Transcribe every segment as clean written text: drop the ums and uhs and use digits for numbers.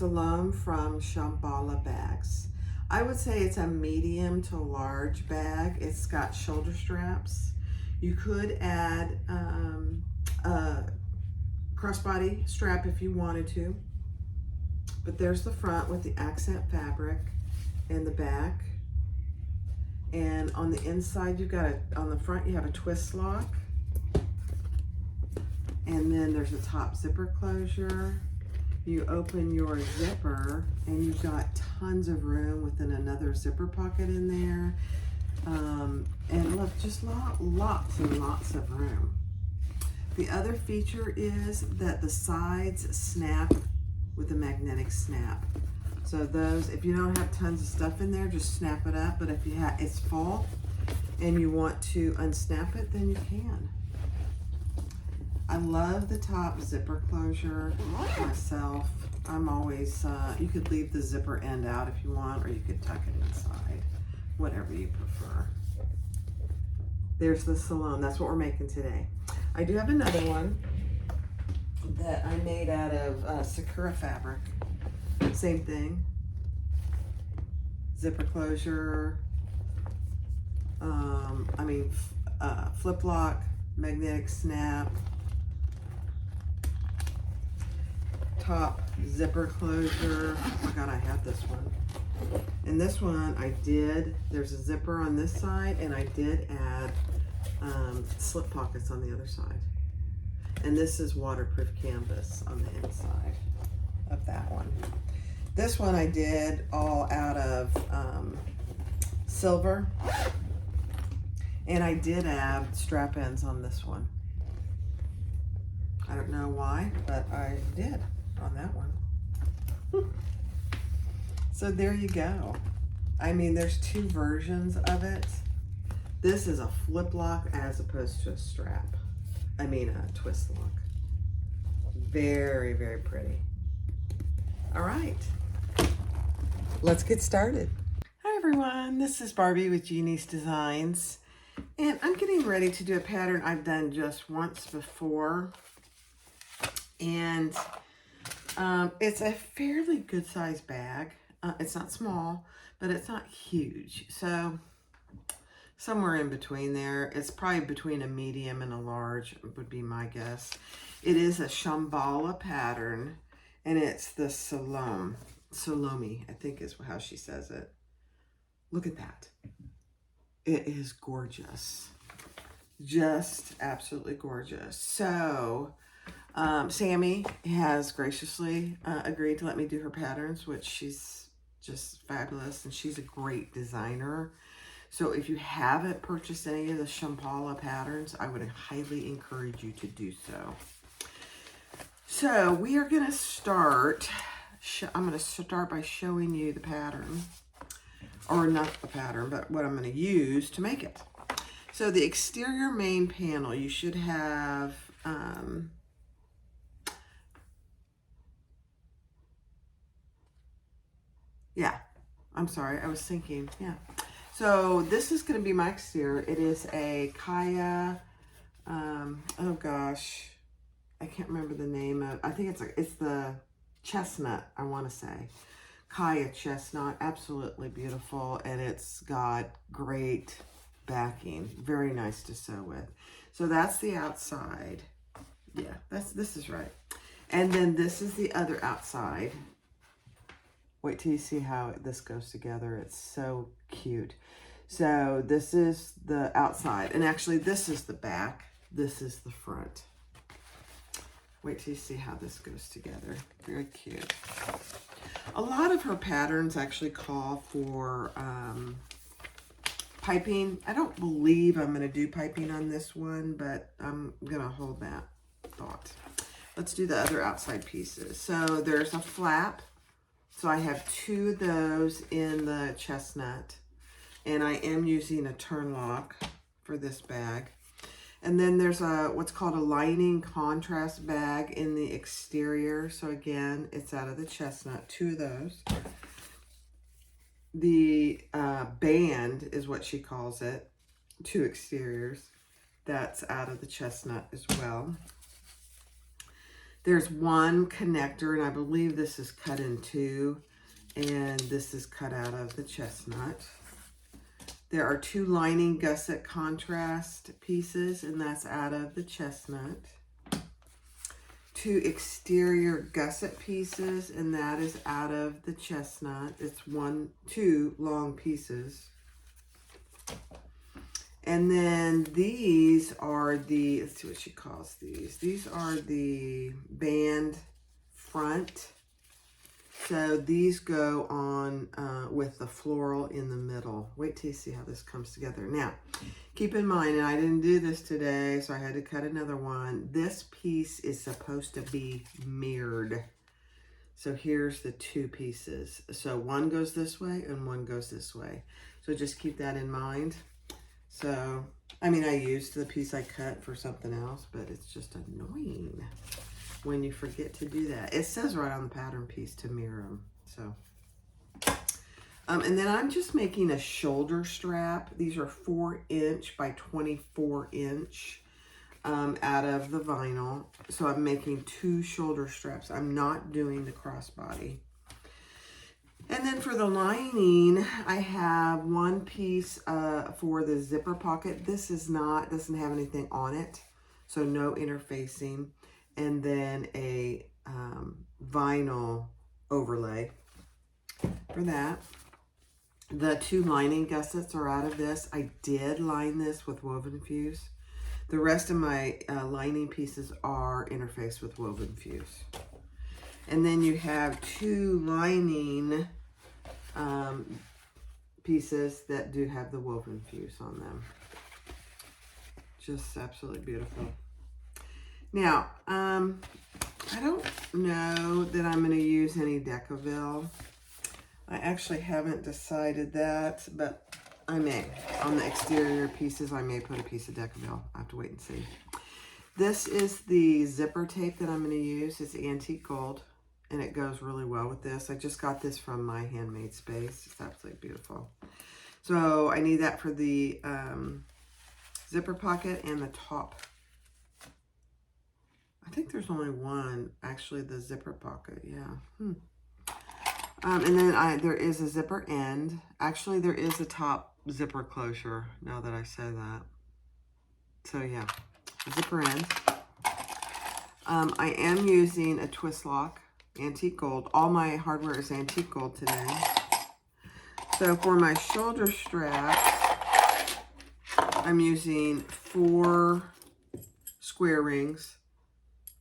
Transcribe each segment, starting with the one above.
Salome from Shambala bags. I would say it's a medium to large bag. It's got shoulder straps. You could add a crossbody strap if you wanted to. But there's the front with the accent fabric and the back. And on the inside, you've got on the front, you have a twist lock. And then there's a top zipper closure. You open your zipper and you've got tons of room within another zipper pocket in there. And look, just lots and lots of room. The other feature is that the sides snap with a magnetic snap. So those, if you don't have tons of stuff in there, just snap it up. But if you have, it's full and you want to unsnap it, then you can. I love the top zipper closure myself. I'm always, you could leave the zipper end out if you want, or you could tuck it inside, whatever you prefer. There's the Salome. That's what we're making today. I do have another one that I made out of Sakura fabric. Same thing. Zipper closure. Flip lock, magnetic snap. Top zipper closure. Oh my God, I have this one. And this one there's a zipper on this side, and I did add slip pockets on the other side. And this is waterproof canvas on the inside of that one. This one I did all out of silver. And I did add strap ends on this one. I don't know why, but I did on that one. So there you go. I mean, there's two versions of it. This is a flip lock as opposed to a strap. I mean a twist lock. Very, very pretty. All right, let's get started. Hi everyone, this is Barbie with Jeannie's Designs. And I'm getting ready to do a pattern I've done just once before. And it's a fairly good sized bag. It's not small, but it's not huge. So somewhere in between there. It's probably between a medium and a large would be my guess. It is a Shambala pattern, and it's the Salome, I think is how she says it. Look at that. It is gorgeous. Just absolutely gorgeous. So Sammy has graciously agreed to let me do her patterns, which she's just fabulous, and she's a great designer. So if you haven't purchased any of the Shambala patterns, I would highly encourage you to do so. So we are going to start, I'm going to start by showing you the pattern, or not the pattern, but what I'm going to use to make it. So the exterior main panel, you should have, I'm sorry, I was thinking, So this is going to be my exterior. It is a Kaya, oh gosh, I can't remember the name of, I think it's the chestnut, I want to say. Kaya chestnut, absolutely beautiful, and it's got great backing. Very nice to sew with. So that's the outside. Yeah, this is right. And then this is the other outside. Wait till you see how this goes together. It's so cute. So this is the outside, and actually this is the back. This is the front. Wait till you see how this goes together. Very cute. A lot of her patterns actually call for piping. I don't believe I'm going to do piping on this one, but I'm going to hold that thought. Let's do the other outside pieces. So there's a flap. So I have two of those in the chestnut, and I am using a turn lock for this bag. And then there's what's called a lining contrast bag in the exterior. So again, it's out of the chestnut, two of those. The band is what she calls it, two exteriors. That's out of the chestnut as well. There's one connector, and I believe this is cut in two, and this is cut out of the chestnut. There are 2 lining gusset contrast pieces, and that's out of the chestnut. 2 exterior gusset pieces, and that is out of the chestnut. It's 2 long pieces. And then these are the, let's see what she calls these. These are the band front. So these go on with the floral in the middle. Wait till you see how this comes together. Now, keep in mind, and I didn't do this today, so I had to cut another one. This piece is supposed to be mirrored. So here's the 2 pieces. So one goes this way and one goes this way. So just keep that in mind. So, I mean, I used the piece I cut for something else, but it's just annoying when you forget to do that. It says right on the pattern piece to mirror them. So, and then I'm just making a shoulder strap. These are 4" by 24" out of the vinyl. So I'm making 2 shoulder straps. I'm not doing the crossbody. And then for the lining, I have 1 piece for the zipper pocket. This doesn't have anything on it, so no interfacing. And then a vinyl overlay for that. The 2 lining gussets are out of this. I did line this with woven fuse. The rest of my lining pieces are interfaced with woven fuse. And then you have 2 lining pieces that do have the woven fuse on them. Just absolutely beautiful. Now, I don't know that I'm going to use any Decaville. I actually haven't decided that, but I may. On the exterior pieces, I may put a piece of Decaville. I have to wait and see. This is the zipper tape that I'm going to use. It's antique gold, and it goes really well with this. I just got this from my handmade space. It's absolutely beautiful. So I need that for the zipper pocket and the top. I think there's only one, actually, the zipper pocket, yeah. And then there is a zipper end. Actually, there is a top zipper closure, now that I say that. So yeah, zipper end. I am using a twist lock, antique gold. All my hardware is antique gold today. So for my shoulder straps, I'm using 4 square rings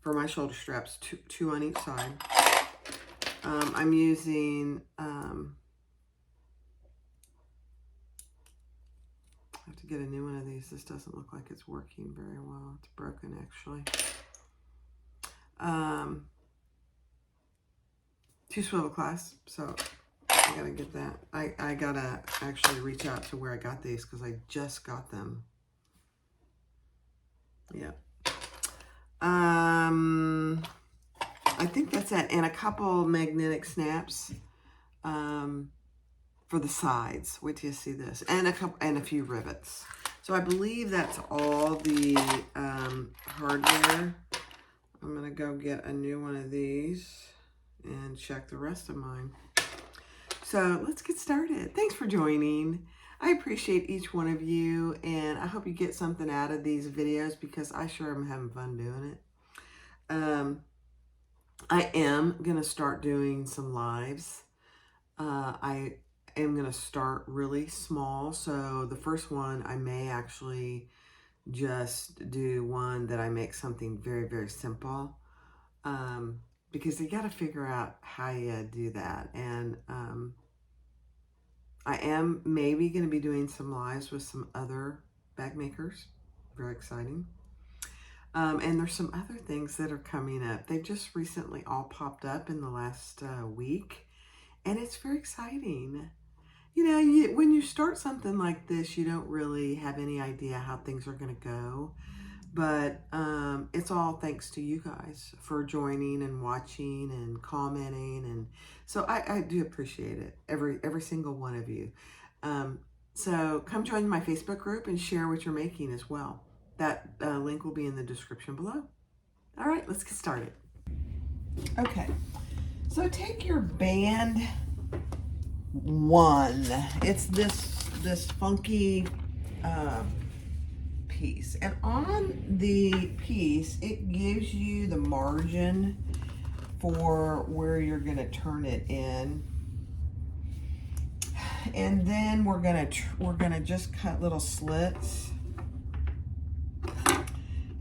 for my shoulder straps, two on each side. I'm using, I have to get a new one of these. This doesn't look like it's working very well. It's broken, actually. 2 swivel clasps, so I gotta get that. I gotta actually reach out to where I got these because I just got them. Yeah. I think that's it, and a couple magnetic snaps for the sides. Wait till you see this, and a few rivets. So I believe that's all the hardware. I'm gonna go get a new one of these and check the rest of mine. So let's get started. Thanks for joining. I appreciate each one of you, and I hope you get something out of these videos because I sure am having fun doing it. I am going to start doing some lives. I am going to start really small. So the first one, I may actually just do one that I make something very, very simple. Because you got to figure out how you do that. And I am maybe going to be doing some lives with some other bag makers. Very exciting. And there's some other things that are coming up. They just recently all popped up in the last week. And it's very exciting. You know, when you start something like this, you don't really have any idea how things are going to go. But it's all thanks to you guys for joining and watching and commenting. And so I do appreciate it, every single one of you. So come join my Facebook group and share what you're making as well. That link will be in the description below. All right, let's get started. Okay, so take your band 1. It's this funky piece, and on the piece it gives you the margin for where you're going to turn it in, and then we're gonna just cut little slits.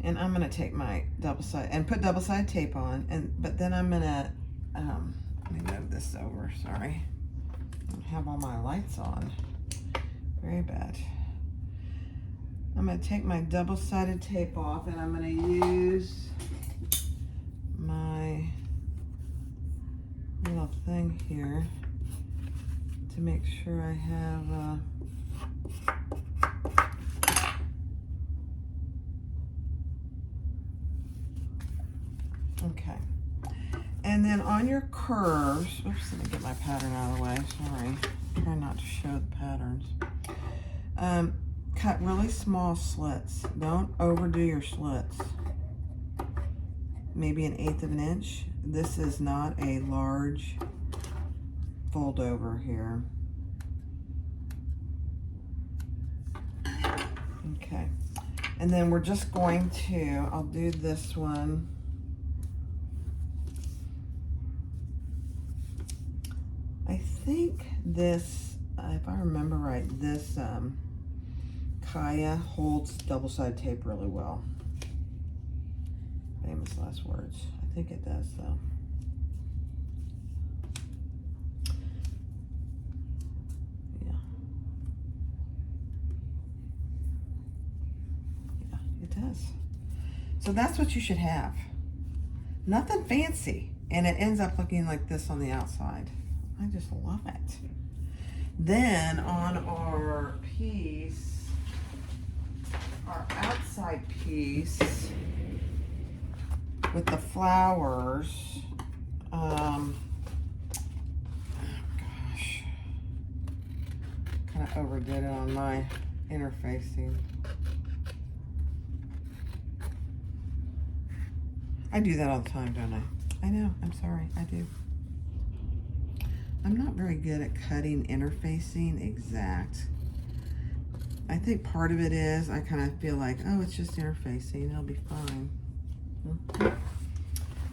And I'm gonna take my put double-sided tape on, but then I'm gonna let me move this over. Sorry, I don't have all my lights on. Very bad. I'm gonna take my double-sided tape off, and I'm gonna use my little thing here to make sure I have okay. And then on your curves, oops, let me get my pattern out of the way, sorry. Try not to show the patterns. Cut really small slits. Don't overdo your slits. Maybe 1/8 of an inch. This is not a large fold over here. Okay. And then we're just going to, I'll do this one. I think this, if I remember right, this Kaya holds double-sided tape really well. Famous last words. I think it does though. Yeah. Yeah, it does. So that's what you should have. Nothing fancy. And it ends up looking like this on the outside. I just love it. Then on our piece, our outside piece with the flowers, oh gosh, kind of overdid it on my interfacing. I do that all the time, don't I? I know, I'm sorry, I do. I'm not very good at cutting interfacing exact. I think part of it is I kind of feel like, oh, it's just interfacing, it'll be fine.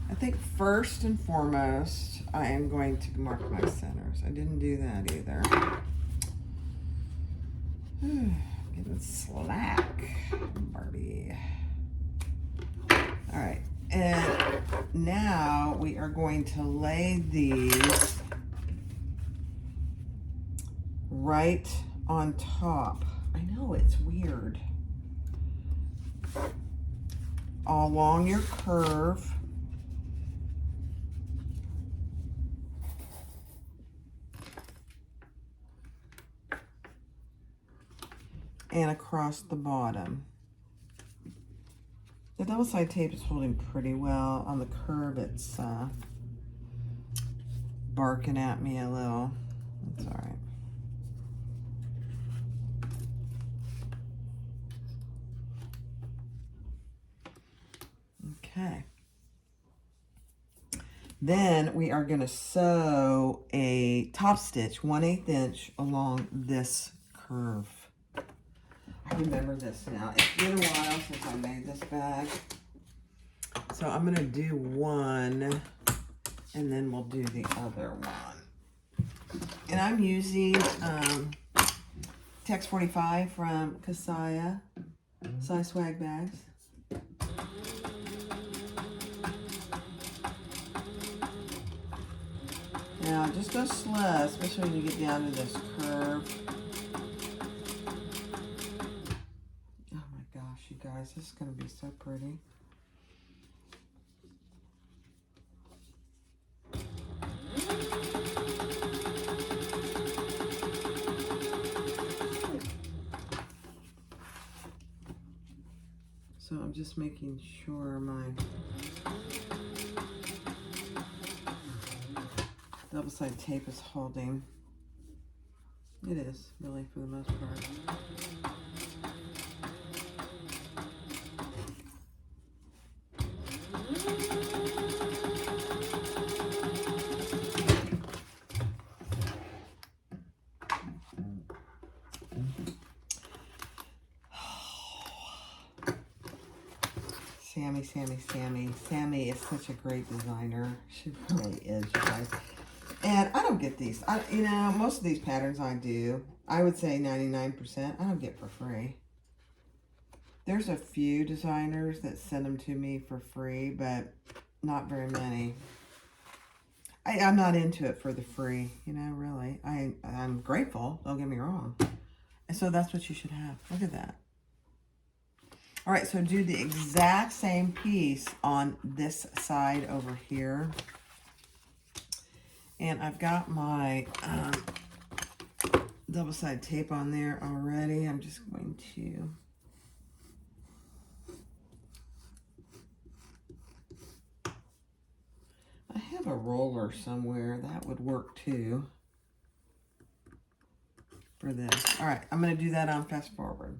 I think first and foremost, I am going to mark my centers. I didn't do that either. Getting slack, Barbie. All right, and now we are going to lay these right on top. I know it's weird. Along your curve. And across the bottom. The double-sided tape is holding pretty well. On the curve, it's barking at me a little. That's all right. Okay. Then we are going to sew a top stitch 1/8 inch along this curve. I remember this now. It's been a while since I made this bag. So I'm going to do one and then we'll do the other one. And I'm using Tex 45 from Kasaya size swag bags. Now just go slow, especially when you get down to this curve. Oh my gosh, you guys, this is going to be so pretty. So I'm just making sure my double-sided tape is holding. It is, really, for the most part. Sammy. Sammy is such a great designer. She really is, you guys. And I don't get these. You know, most of these patterns I do, I would say 99%, I don't get for free. There's a few designers that send them to me for free, but not very many. I'm not into it for the free, you know, really. I'm grateful, don't get me wrong. And so that's what you should have. Look at that. All right, so do the exact same piece on this side over here. And I've got my double-sided tape on there already. I'm just going to... I have a roller somewhere. That would work too for this. All right, I'm going to do that on fast forward.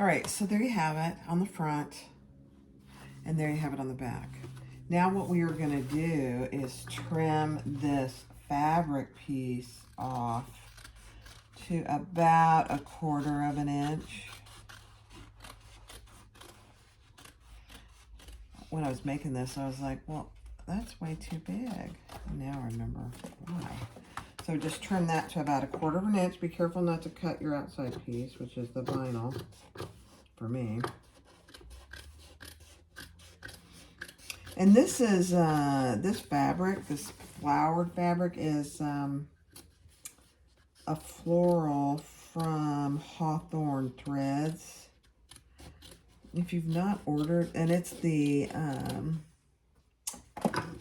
All right, so there you have it on the front, and there you have it on the back. Now what we are going to do is trim this fabric piece off to about 1/4 of an inch. When I was making this, I was like, well, that's way too big. Now I remember why. So just trim that to about 1/4 of an inch. Be careful not to cut your outside piece, which is the vinyl for me. And this is, this fabric, this flowered fabric is a floral from Hawthorne Threads. If you've not ordered, and it's the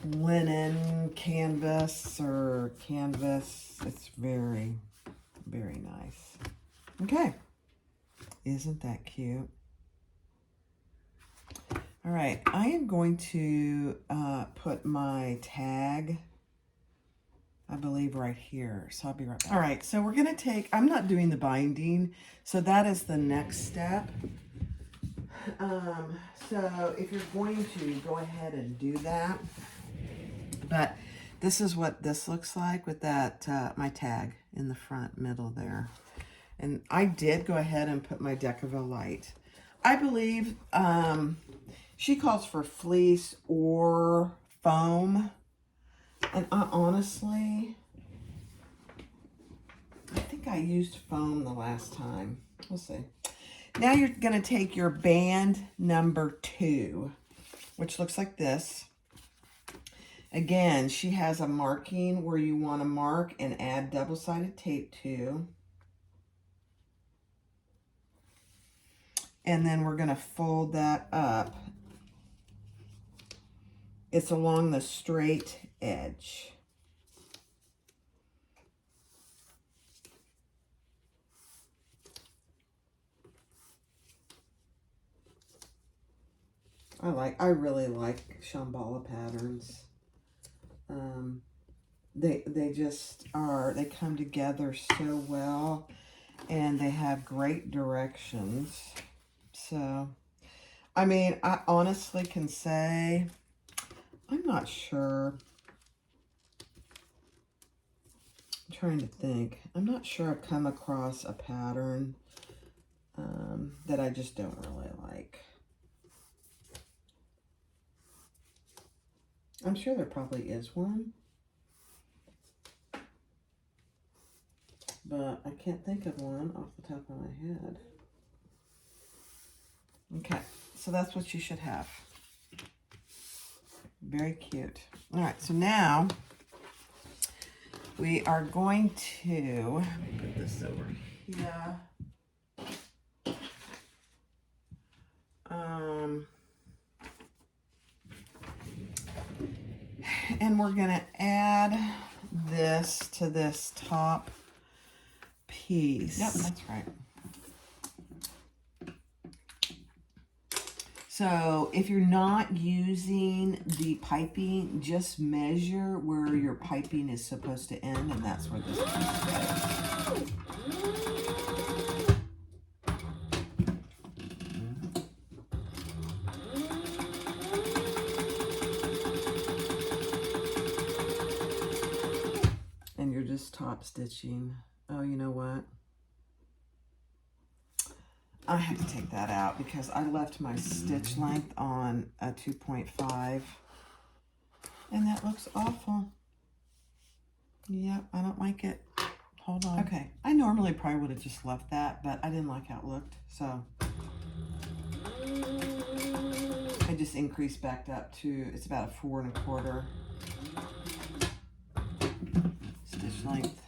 linen canvas or canvas. It's very, very nice. Okay. Isn't that cute? All right, I am going to put my tag, I believe, right here. So I'll be right back. All right, so we're going to take, I'm not doing the binding, so that is the next step. So if you're going to go ahead and do that, but this is what this looks like with that, my tag in the front middle there. And I did go ahead and put my Decaville light. I believe she calls for fleece or foam. And I honestly, I think I used foam the last time. We'll see. Now you're going to take your band number 2, which looks like this. Again, she has a marking where you want to mark and add double-sided tape to. And then we're going to fold that up. It's along the straight edge. I really like Shambala patterns. They just are, they come together so well, and they have great directions. So, I mean, I honestly can say, I'm not sure. I'm trying to think. I'm not sure I've come across a pattern that I just don't really like. I'm sure there probably is one, but I can't think of one off the top of my head. Okay, so that's what you should have. Very cute. All right, so now we are going to, let me put this over here. And we're going to add this to this top piece. Yep, that's right. So if you're not using the piping, just measure where your piping is supposed to end, and that's where this piece goes. And you're just top stitching. Oh, you know what? I have to take that out because I left my stitch length on a 2.5 and that looks awful. Yep, I don't like it. Hold on. Okay, I normally probably would have just left that, but I didn't like how it looked, so I just increased back up to, it's about a 4 1/4 stitch length.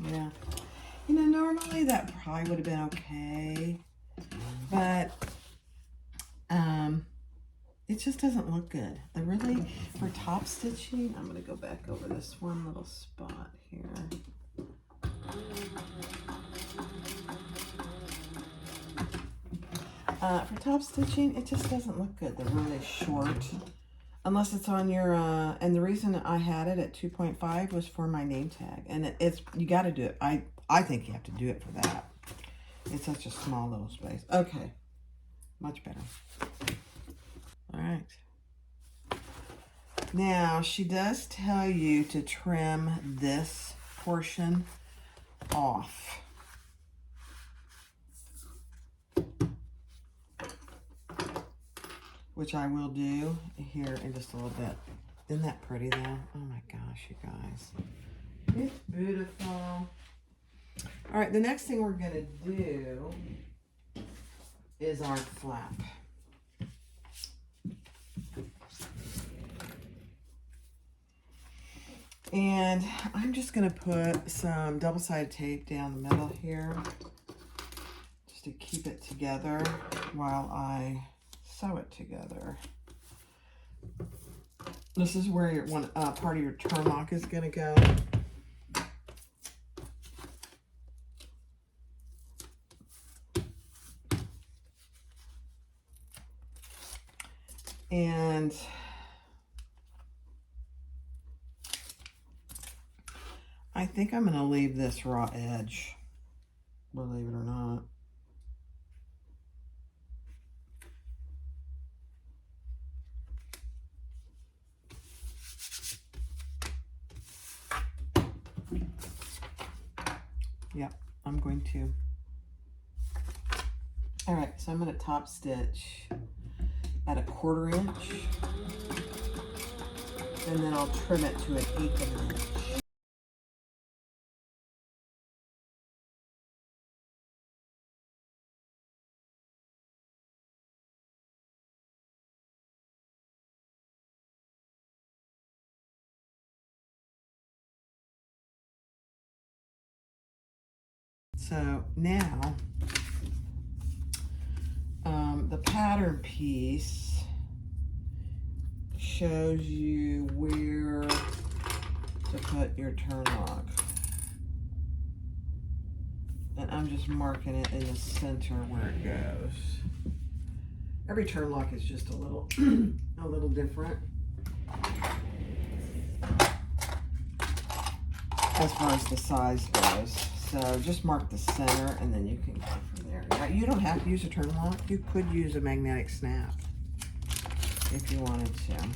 Yeah, you know, normally that probably would have been okay, but it just doesn't look good. Really, for top stitching, I'm going to go back over this one little spot here. For top stitching, it just doesn't look good. They're really short. Unless it's on your, and the reason I had it at 2.5 was for my name tag. And it's, you got to do it. I think you have to do it for that. It's such a small little space. Okay. Much better. All right. Now, she does tell you to trim this portion off. Which I will do here in just a little bit. Isn't that pretty though? Oh my gosh, you guys. It's beautiful. All right, the next thing we're gonna do is our flap. And I'm just gonna put some double-sided tape down the middle here just to keep it together while I sew it together. This is where your one part of your turn lock is going to go. And I think I'm going to leave this raw edge, believe it or not. Yep, I'm going to. All right, so I'm going to top stitch at a 1/4 inch, and then I'll trim it to 1/8 of an inch. So now, the pattern piece shows you where to put your turn lock. And I'm just marking it in the center where it goes. Every turn lock is just a little, a little different as far as the size goes. So just mark the center and then you can go from there. Now, you don't have to use a turn lock. You could use a magnetic snap if you wanted to.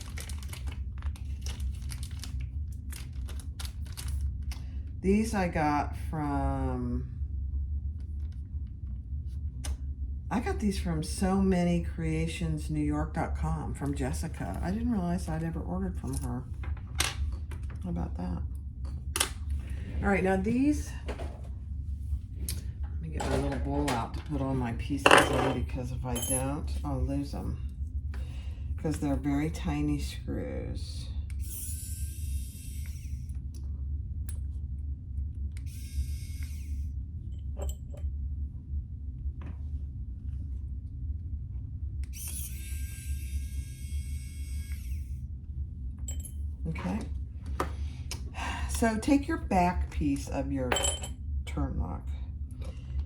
These I got from, I got these from SoManyCreationsNewYork.com from Jessica. I didn't realize I'd ever ordered from her. How about that? All right, now these, let me get my little bowl out to put all my pieces in, because if I don't, I'll lose them. Because they're very tiny screws. Okay. So take your back piece of your turn lock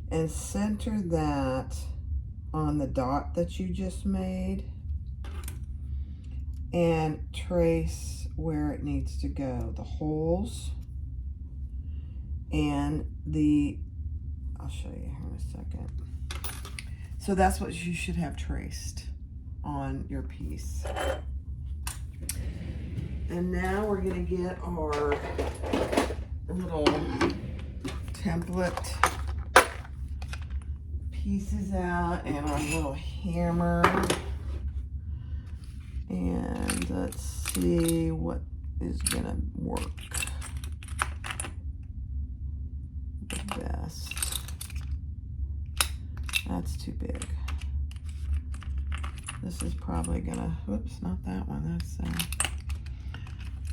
and center that on the dot that you just made and trace where it needs to go, the holes and I'll show you here in a second. So that's what you should have traced on your piece. And now we're gonna get our little template pieces out and our little hammer. And let's see what is gonna work the best. That's too big. This is probably gonna, whoops, not that one. That's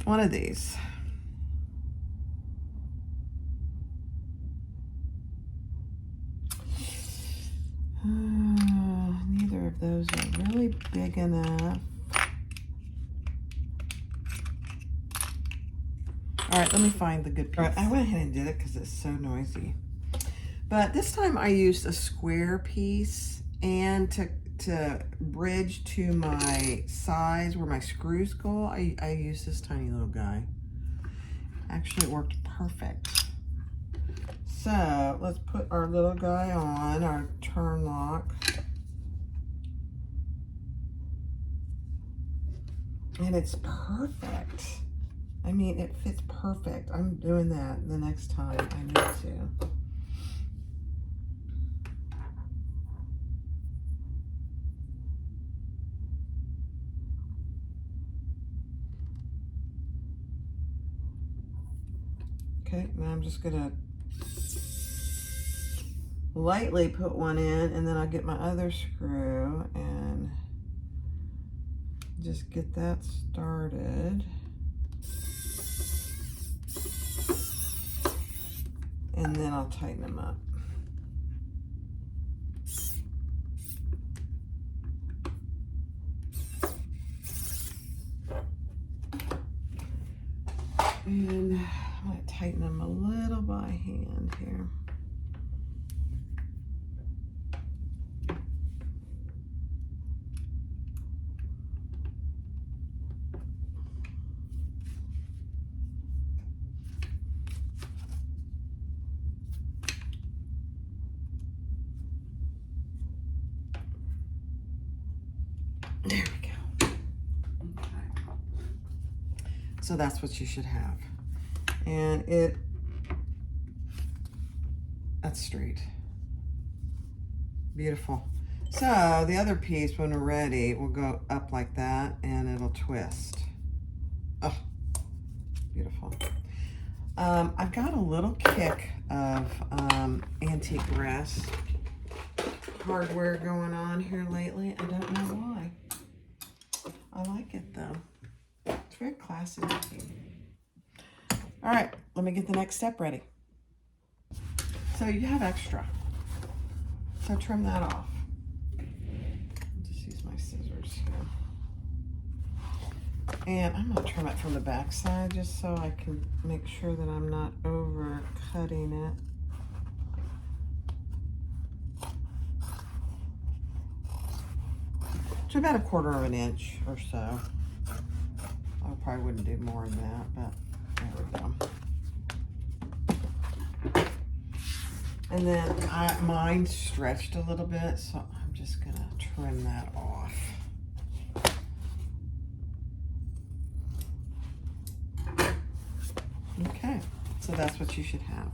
one of these. Neither of those are really big enough. All right, let me find the good piece. All right, I went ahead and did it because it's so noisy. But this time I used a square piece, and to bridge to my size where my screws go, I used this tiny little guy. Actually, it worked perfect. So let's put our little guy on, our turn lock. And it's perfect. I mean, it fits perfect. I'm doing that the next time I need to. Okay, now I'm just gonna lightly put one in, and then I'll get my other screw and just get that started. And then I'll tighten them up. And I'm going to tighten them a little by hand here. There we go. Okay. So that's what you should have. And that's straight. Beautiful. So the other piece, when we're ready, will go up like that and it'll twist. Oh, beautiful. I've got a little kick of antique brass hardware going on here lately. I don't know why. I like it though. It's very classy looking. All right, let me get the next step ready. So you have extra. So trim that off. I'll just use my scissors here. And I'm gonna trim it from the back side just so I can make sure that I'm not over cutting it. To about 1/4 inch or so. I probably wouldn't do more than that, but there we go. And then mine stretched a little bit, so I'm just gonna trim that off. Okay, so that's what you should have.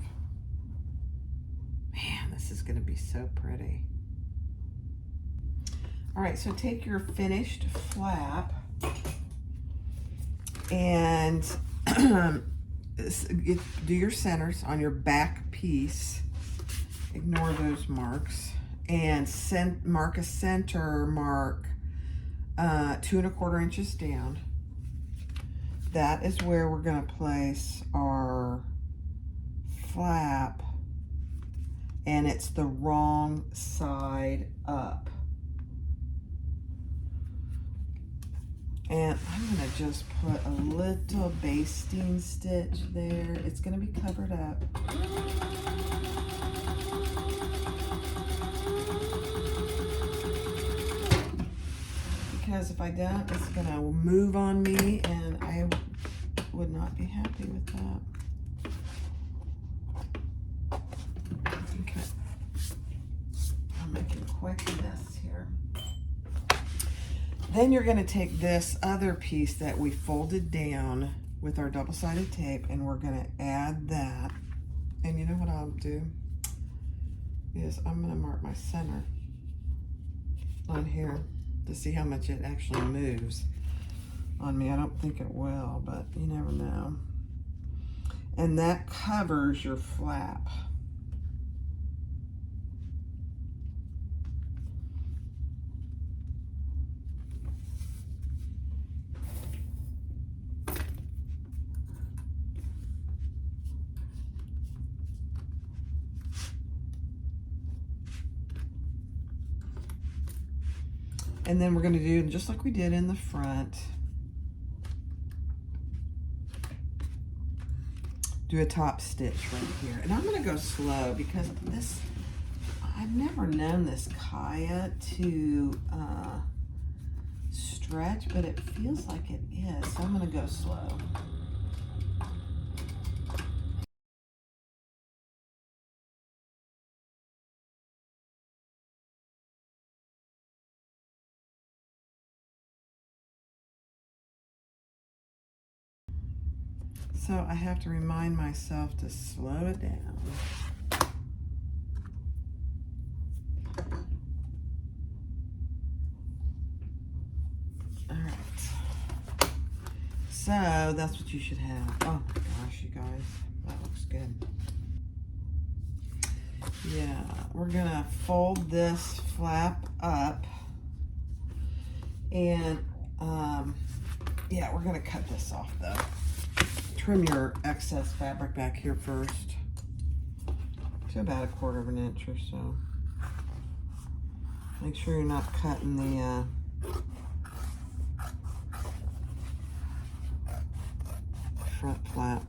Man, this is gonna be so pretty. All right, so take your finished flap and do your centers on your back piece. Ignore those marks. and mark a center mark 2 1/4 inches down. That is where we're going to place our flap, and it's the wrong side up. And I'm going to just put a little basting stitch there. It's going to be covered up. Because if I don't, it's going to move on me, and I would not be happy with that. Okay. I'm making a quick mess here. Then you're going to take this other piece that we folded down with our double-sided tape, and we're going to add that. And you know what I'll do is I'm going to mark my center on here to see how much it actually moves on me. I don't think it will, but you never know. And that covers your flap. And then we're going to do just like we did in the front. Do a top stitch right here. And I'm going to go slow because this, I've never known this Kaya to stretch, but it feels like it is. So I'm going to go slow. So I have to remind myself to slow it down. All right. So that's what you should have. Oh my gosh, you guys, that looks good. Yeah, we're gonna fold this flap up, and yeah, we're gonna cut this off though. Trim your excess fabric back here first to about 1/4 inch or so. Make sure you're not cutting the front flap.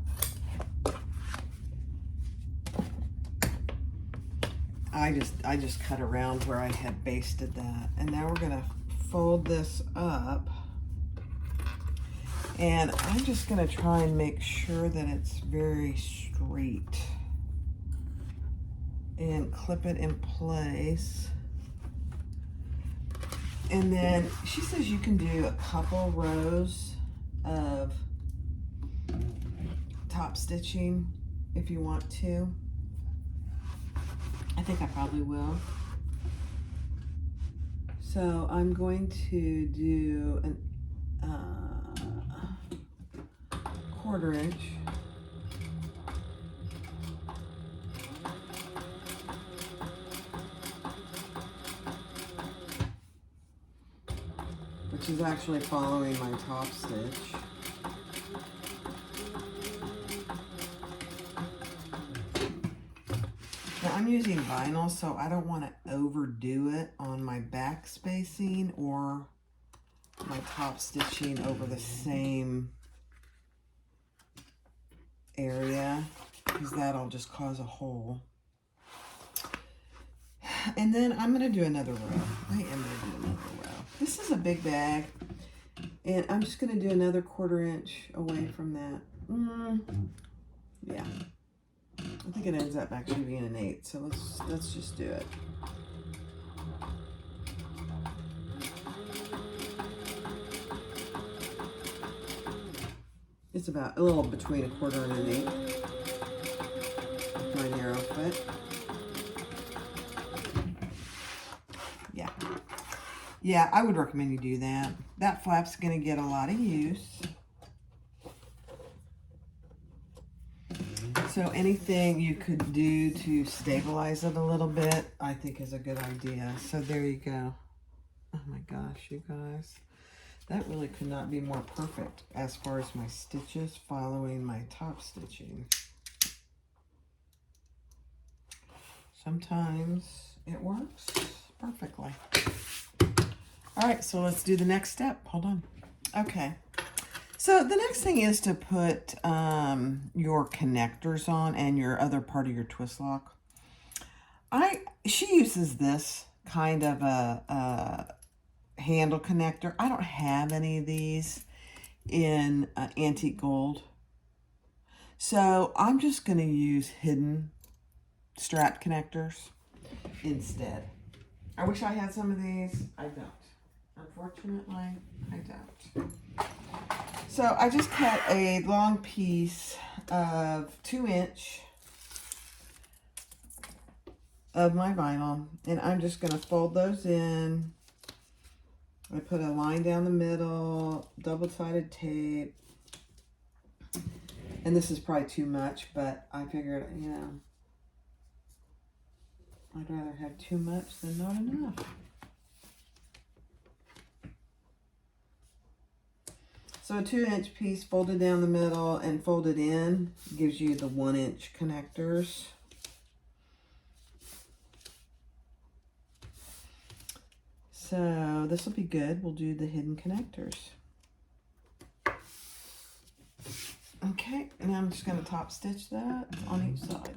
I just cut around where I had basted that. And now we're gonna fold this up. And I'm just gonna try and make sure that it's very straight. And clip it in place. And then she says you can do a couple rows of top stitching if you want to. I think I probably will. So I'm going to do an 1/4 inch. Which is actually following my top stitch. Now I'm using vinyl, so I don't want to overdo it on my back spacing or my top stitching over the same area, because that'll just cause a hole. And then I'm going to do another row. I am going to do another row. This is a big bag, and I'm just going to do another 1/4 inch away from that. Yeah. I think it ends up actually being an 8, so let's just do it. It's about a little between 1/4 and an 8 with my narrow foot. Yeah. Yeah, I would recommend you do that. That flap's going to get a lot of use. So So anything you could do to stabilize it a little bit, I think is a good idea. So there you go. Oh my gosh, you guys. That really could not be more perfect as far as my stitches following my top stitching. Sometimes it works perfectly. All right, so let's do the next step. Hold on. Okay. So the next thing is to put your connectors on and your other part of your twist lock. She uses this kind of a handle connector. I don't have any of these in antique gold. So I'm just going to use hidden strap connectors instead. I wish I had some of these. I don't. Unfortunately, I don't. So I just cut a long piece of 2-inch of my vinyl, and I'm just going to fold those in. I put a line down the middle, double-sided tape. And this is probably too much, but I figured, you know, I'd rather have too much than not enough. So a 2-inch piece folded down the middle and folded in gives you the 1-inch connectors. So this will be good. We'll do the hidden connectors. Okay, and I'm just going to top stitch that on each side.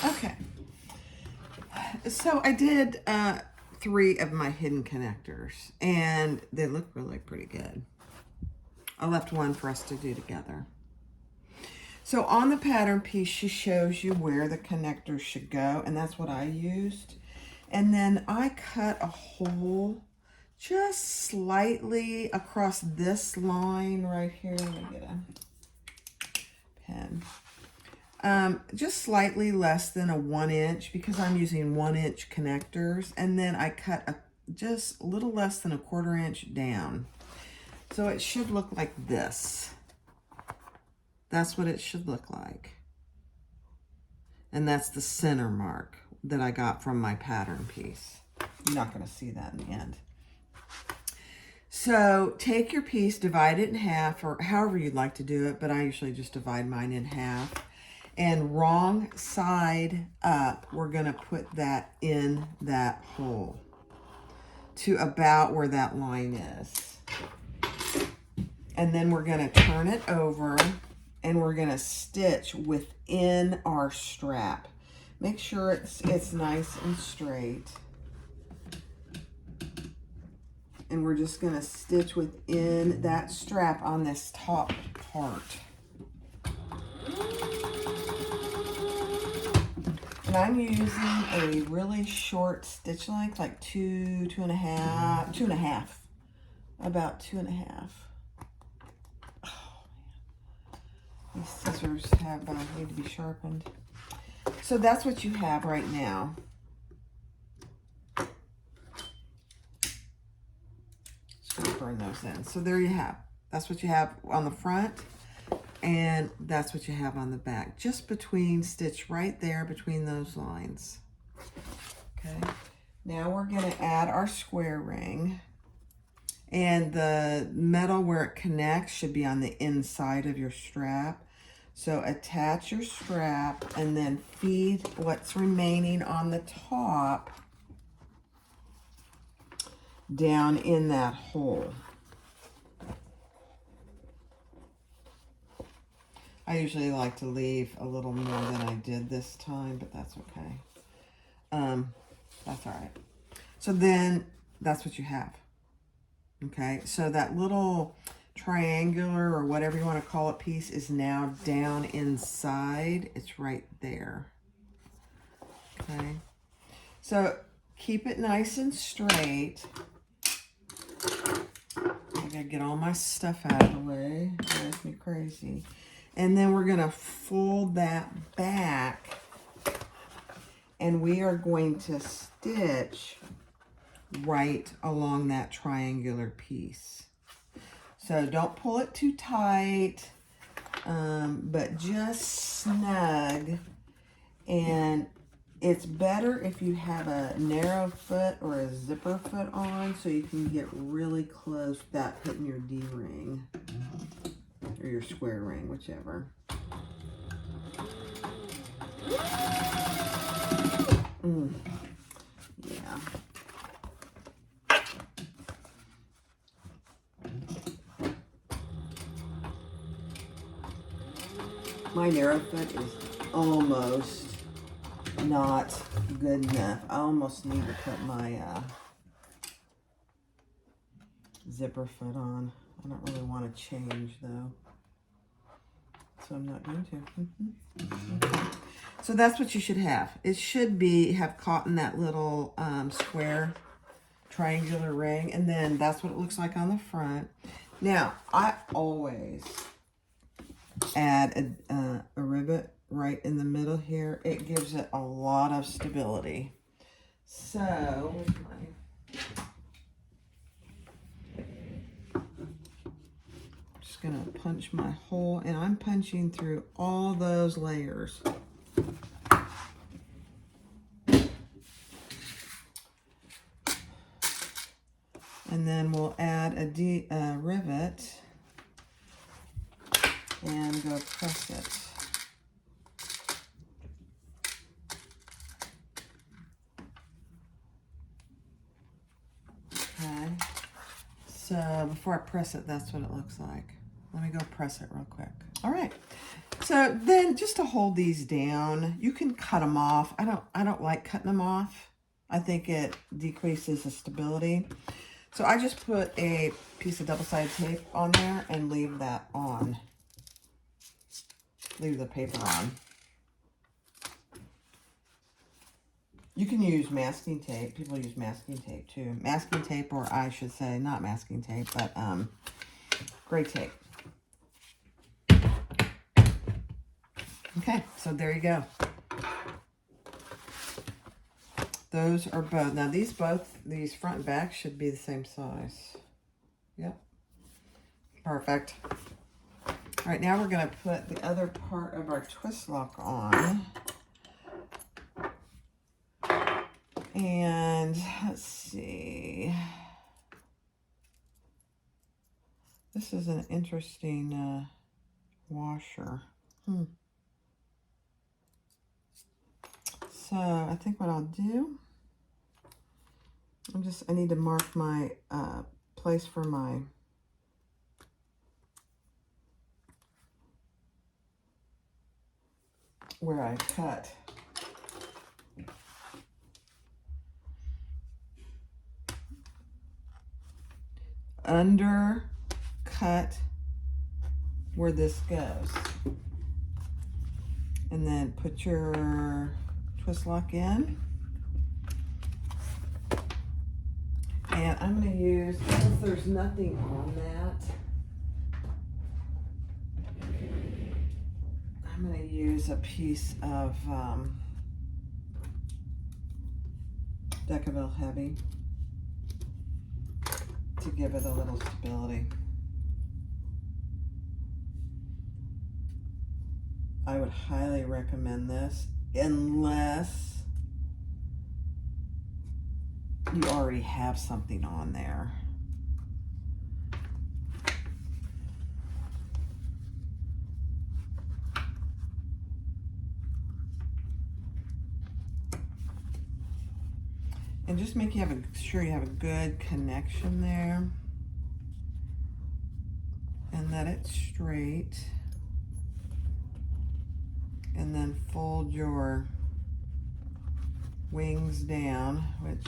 Okay, so I did 3 of my hidden connectors, and they look really pretty good. I left one for us to do together. So on the pattern piece, she shows you where the connectors should go, and that's what I used. And then I cut a hole just slightly across this line right here. Let me get a pen. Just slightly less than a 1-inch because I'm using 1-inch connectors. And then I cut just a little less than a 1/4 inch down. So it should look like this. That's what it should look like. And that's the center mark that I got from my pattern piece. You're not going to see that in the end. So take your piece, divide it in half, or however you'd like to do it, but I usually just divide mine in half. And wrong side up, we're going to put that in that hole to about where that line is. And then we're going to turn it over and we're going to stitch within our strap. Make sure it's nice and straight. And we're just going to stitch within that strap on this top part. And I'm using a really short stitch length, like 2.5, about 2.5. These scissors need to be sharpened. So that's what you have right now. Just gonna burn those in. So there you have. That's what you have on the front, and that's what you have on the back. Just between, stitch right there between those lines. Okay. Now we're gonna add our square ring. And the metal where it connects should be on the inside of your strap. So attach your strap and then feed what's remaining on the top down in that hole. I usually like to leave a little more than I did this time, but that's okay. That's all right. So then that's what you have. Okay, so that little triangular or whatever you want to call it piece is now down inside. It's right there. Okay, so keep it nice and straight. I gotta get all my stuff out of the way. It drives me crazy. And then we're gonna fold that back, and we are going to stitch right along that triangular piece. So don't pull it too tight, but just snug. And it's better if you have a narrow foot or a zipper foot on, so you can get really close without hitting your D-ring or your square ring, whichever. Yeah. My narrow foot is almost not good enough. I almost need to put my zipper foot on. I don't really want to change though, so I'm not going to. Okay. So that's what you should have. It should have caught in that little square triangular ring, and then that's what it looks like on the front. Now, I always add a rivet right in the middle here. It gives it a lot of stability. So, I'm just going to punch my hole, and I'm punching through all those layers. And then we'll add a rivet and go press it. Okay. So before I press it, that's what it looks like. Let me go press it real quick. All right. So then just to hold these down, you can cut them off. I don't like cutting them off. I think it decreases the stability. So I just put a piece of double-sided tape on there and leave that on. Leave the paper on. You can use masking tape. People use masking tape too. Masking tape, or I should say not masking tape, but gray tape. Okay, so there you go. Those are both. Now these front and back should be the same size. Yep. Perfect. All right, now we're going to put the other part of our twist lock on. And let's see. This is an interesting washer. So I think what I'll do, I need to mark my place for my where I cut. Undercut where this goes. And then put your twist lock in. And I'm going to use, since there's nothing on that, I'm going to use a piece of Decaville Heavy to give it a little stability. I would highly recommend this unless you already have something on there. And just make sure you have a good connection there, and that it's straight. And then fold your wings down, which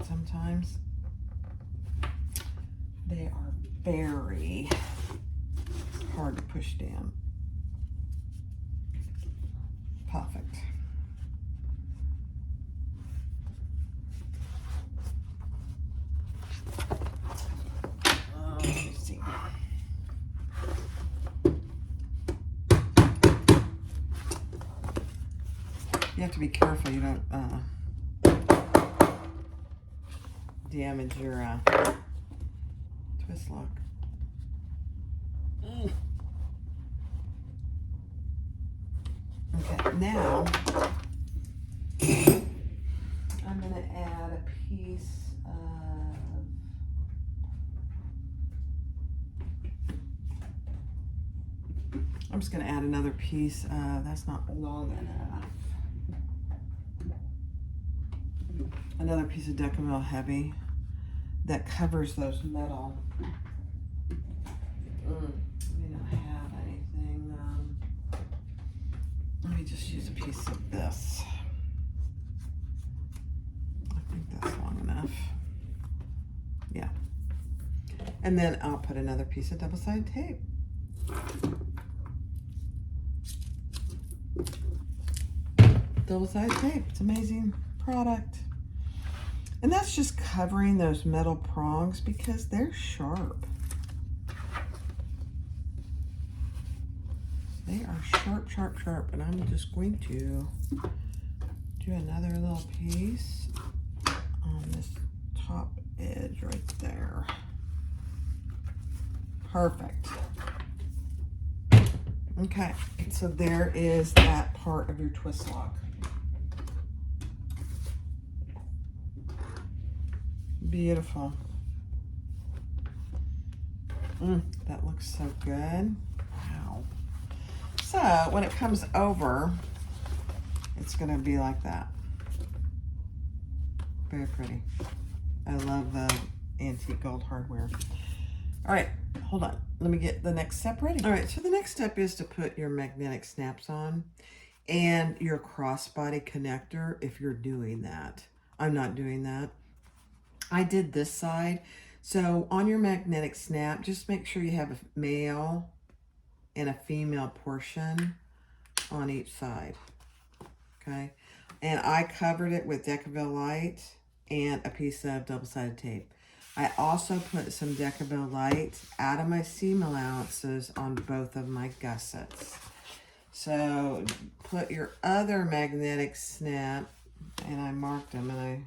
sometimes they are very hard to push down. Perfect. Let me see. You have to be careful you don't damage your twist lock. Okay, now I'm going to add a piece of I'm just going to add another piece of, that's not long enough. Another piece of Decamil Heavy that covers those metal. We don't have anything. Let me just use a piece of this. I think that's long enough. Yeah. And then I'll put another piece of double-sided tape. Double-sided tape. It's an amazing product. And that's just covering those metal prongs because they're sharp. They are sharp, sharp, sharp. And I'm just going to do another little piece on this top edge right there. Perfect. Okay, so there is that part of your twist lock. Beautiful. That looks so good. Wow. So when it comes over, it's going to be like that. Very pretty. I love the antique gold hardware. All right, hold on. Let me get the next step ready. All right, so the next step is to put your magnetic snaps on and your crossbody connector if you're doing that. I'm not doing that. I did this side. So on your magnetic snap, just make sure you have a male and a female portion on each side. Okay. And I covered it with Decaville Light and a piece of double-sided tape. I also put some Decaville Light out of my seam allowances on both of my gussets. So put your other magnetic snap, and I marked them, and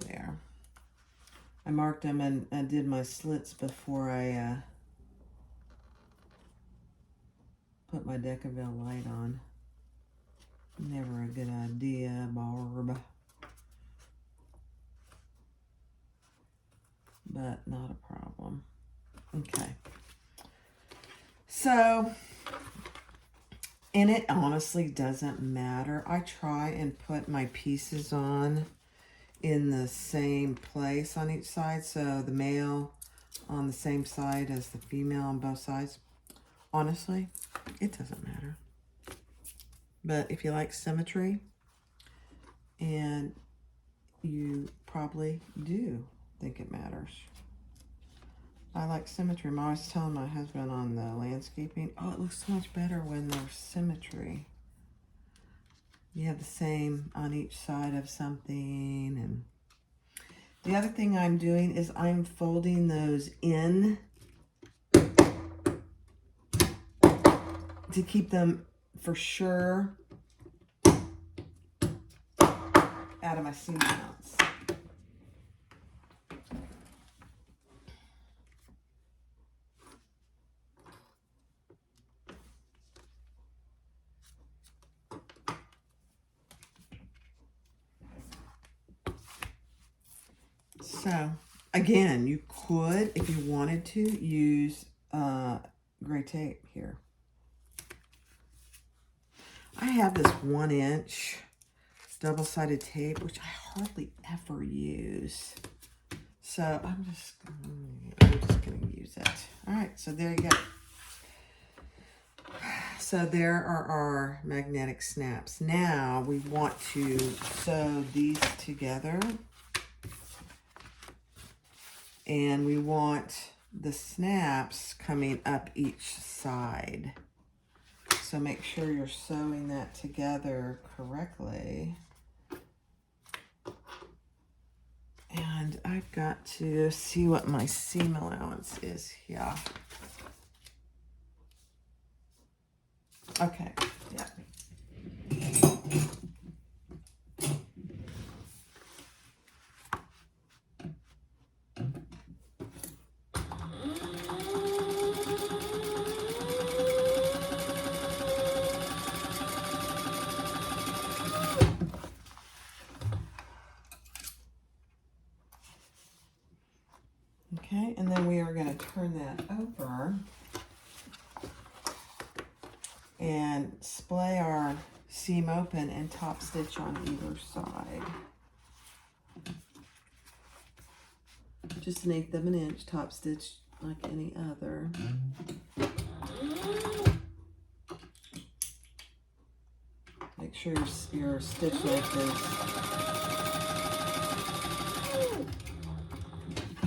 there. I marked them and I did my slits before I put my Decaville Light on. Never a good idea, Barb. But not a problem. Okay. So, and it honestly doesn't matter. I try and put my pieces on in the same place on each side. So the male on the same side as the female on both sides. Honestly, it doesn't matter. But if you like symmetry, and you probably do think it matters. I like symmetry. I'm always telling my husband on the landscaping, oh, it looks so much better when there's symmetry. You have the same on each side of something. And the other thing I'm doing is I'm folding those in to keep them for sure out of my seam allowance. So, again, you could, if you wanted to, use gray tape here. I have this 1-inch double-sided tape, which I hardly ever use. So, I'm just going to use it. All right, so there you go. So, there are our magnetic snaps. Now, we want to sew these together. And we want the snaps coming up each side. So make sure you're sewing that together correctly. And I've got to see what my seam allowance is here. Okay, yeah. Okay, and then we are going to turn that over and splay our seam open and top stitch on either side. Just 1/8 of an inch top stitch like any other. Make sure your stitch length is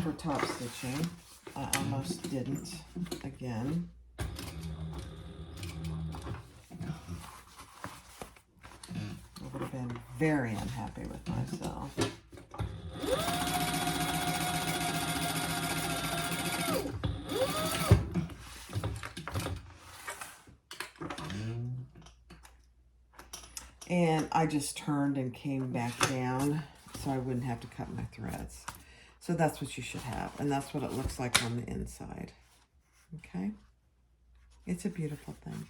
for top stitching. I almost didn't again. I would have been very unhappy with myself. And I just turned and came back down so I wouldn't have to cut my threads. So that's what you should have. And that's what it looks like on the inside. Okay? It's a beautiful thing.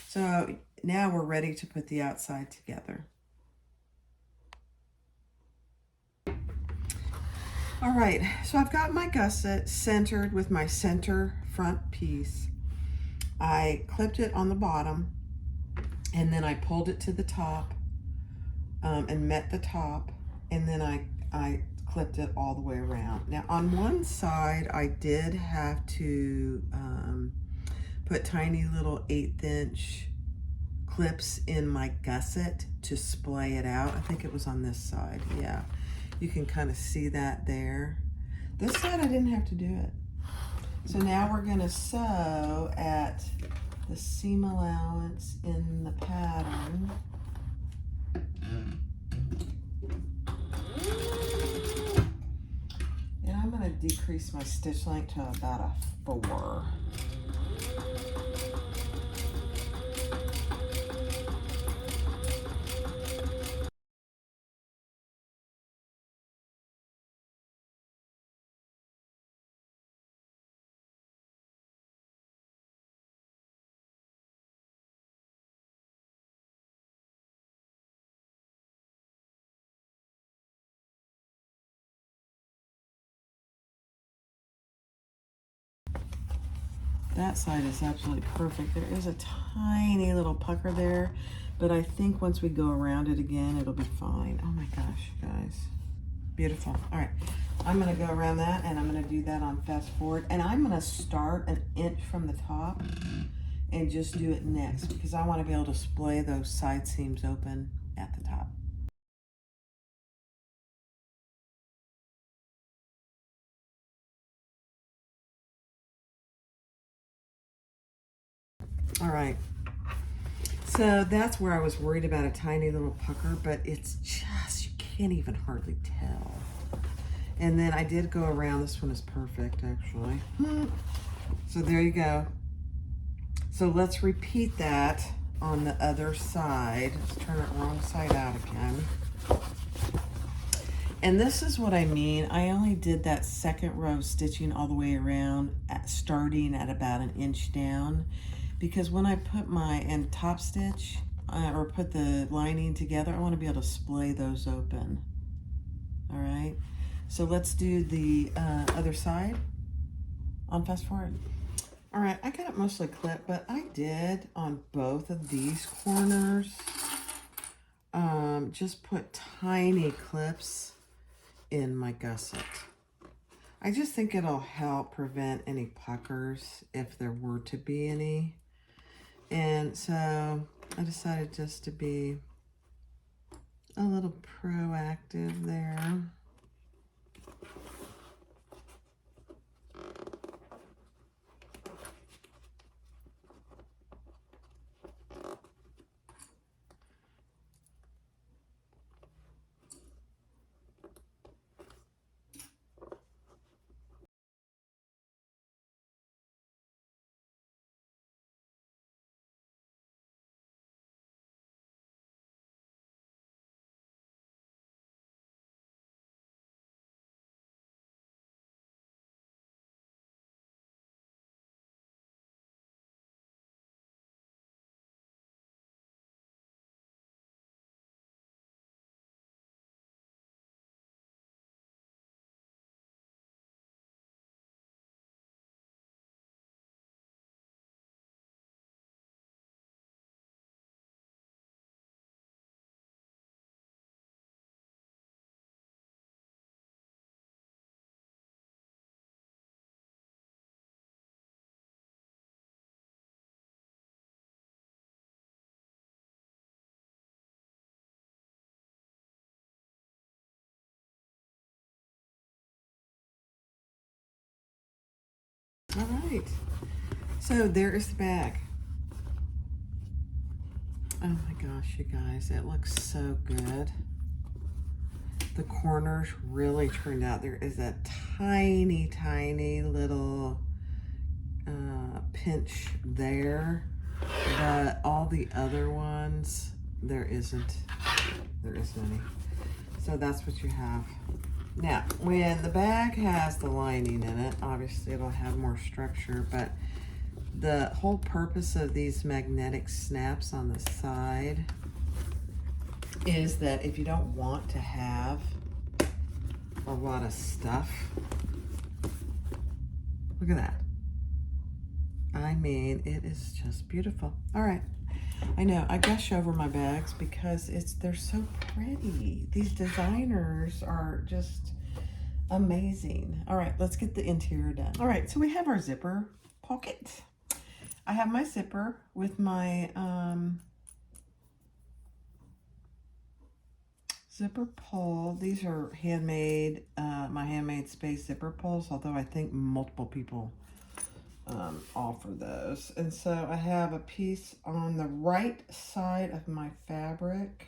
So now we're ready to put the outside together. All right, so I've got my gusset centered with my center front piece. I clipped it on the bottom, and then I pulled it to the top and met the top, and then I clipped it all the way around. Now on one side, I did have to put tiny little 1/8 inch clips in my gusset to splay it out. I think it was on this side, yeah. You can kind of see that there. This side I didn't have to do it. So now we're gonna sew at the seam allowance in the pattern. And I'm gonna decrease my stitch length to about a 4. That side is absolutely perfect. There is a tiny little pucker there, but I think once we go around it again, it'll be fine. Oh my gosh, guys. Beautiful. All right, I'm gonna go around that and I'm gonna do that on fast forward. And I'm gonna start 1 inch from the top and just do it next because I wanna be able to splay those side seams open at the top. All right, so that's where I was worried about a tiny little pucker, but it's just, you can't even hardly tell. And then I did go around, this one is perfect actually. So there you go. So let's repeat that on the other side. Let's turn it wrong side out again. And this is what I mean. I only did that second row stitching all the way around, starting at about 1 inch down. Because when I put my top stitch or put the lining together, I want to be able to splay those open. All right, so let's do the other side on fast forward. All right, I got it mostly clipped, but I did on both of these corners just put tiny clips in my gusset. I just think it'll help prevent any puckers if there were to be any. And so I decided just to be a little proactive there. All right. So there is the bag. Oh my gosh, you guys, it looks so good. The corners really turned out. There is a tiny, tiny little pinch there, but all the other ones, there isn't any. So that's what you have. Now, when the bag has the lining in it, obviously it'll have more structure, but the whole purpose of these magnetic snaps on the side is that if you don't want to have a lot of stuff, look at that. I mean, it is just beautiful. All right. I know, I gush over my bags because they're so pretty. These designers are just amazing. All right, let's get the interior done. All right, so we have our zipper pocket. I have my zipper with my zipper pull. These are handmade, my handmade space zipper pulls, although I think multiple people offer those. And so I have a piece on the right side of my fabric.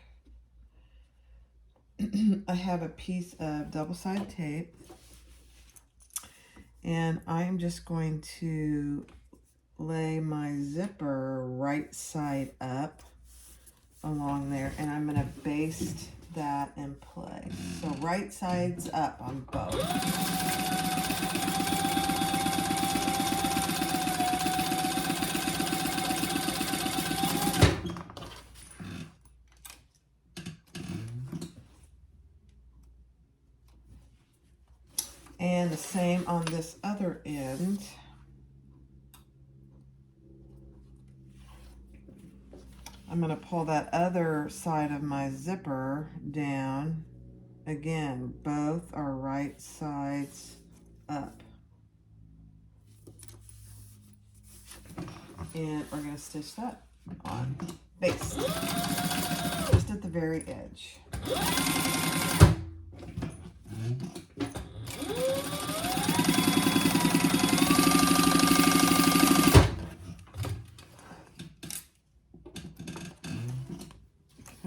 I have a piece of double-sided tape, and I'm just going to lay my zipper right side up along there, and I'm going to baste that in place. So right sides up on both. And the same on this other end. I'm going to pull that other side of my zipper down. Again, both are right sides up. And we're going to stitch that on base. Just at the very edge.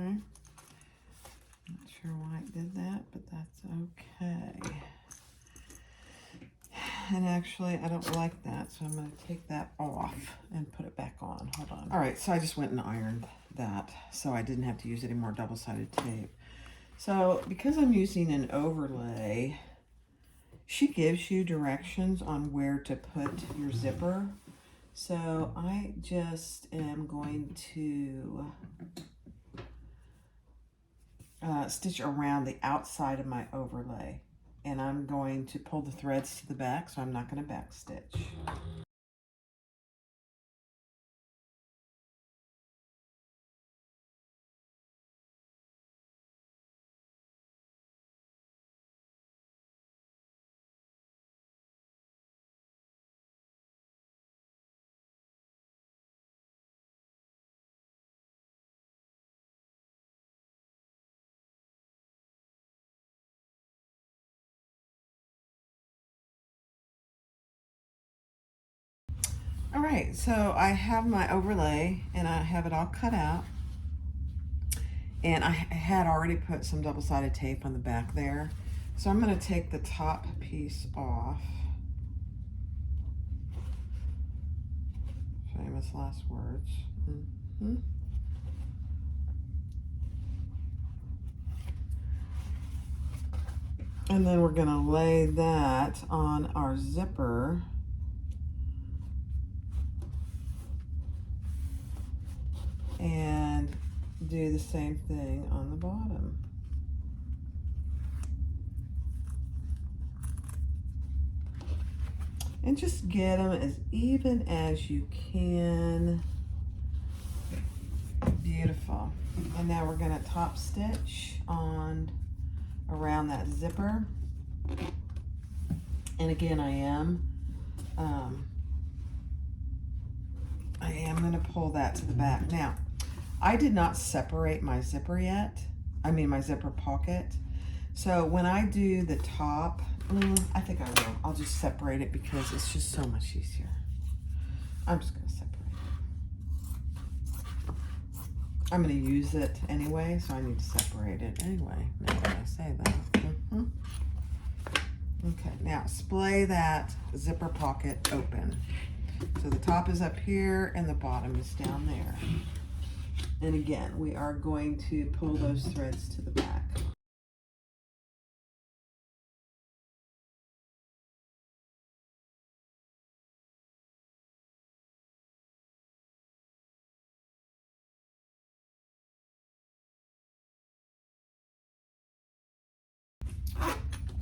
Okay. Not sure why it did that, but that's okay. And actually, I don't like that, so I'm going to take that off and put it back on. Hold on. All right, so I just went and ironed that, so I didn't have to use any more double-sided tape. So because I'm using an overlay, she gives you directions on where to put your zipper. So I just am going to stitch around the outside of my overlay. And I'm going to pull the threads to the back, so I'm not going to back stitch. All right, so I have my overlay and I have it all cut out. And I had already put some double-sided tape on the back there. So I'm going to take the top piece off. Famous last words. And then we're going to lay that on our zipper. And do the same thing on the bottom. And just get them as even as you can. Beautiful. And now we're going to top stitch on around that zipper. And again, I am going to pull that to the back. Now, I did not separate my zipper yet. I mean, my zipper pocket. So when I do the top, I think I will. I'll just separate it because it's just so much easier. I'm just gonna separate it. I'm gonna use it anyway, so I need to separate it anyway, now that I say that. Okay, now splay that zipper pocket open. So the top is up here and the bottom is down there. And again, we are going to pull those threads to the back.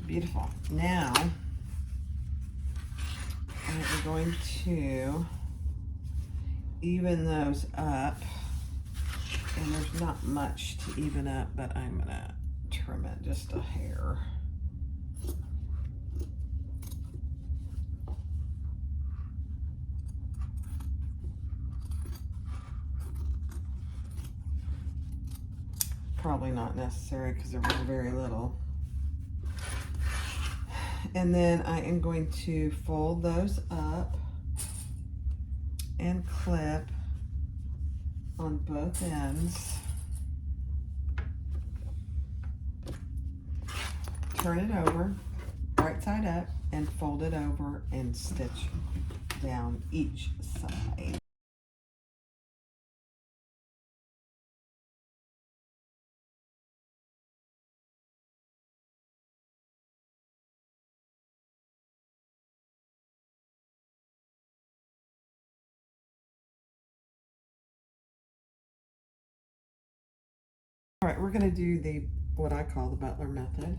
Beautiful. Now, I'm going to even those up. And there's not much to even up, but I'm gonna trim it just a hair. Probably not necessary because there was very little. And then I am going to fold those up and clip on both ends. Turn it over, right side up, and fold it over and stitch down each side. All right, we're gonna do what I call the butler method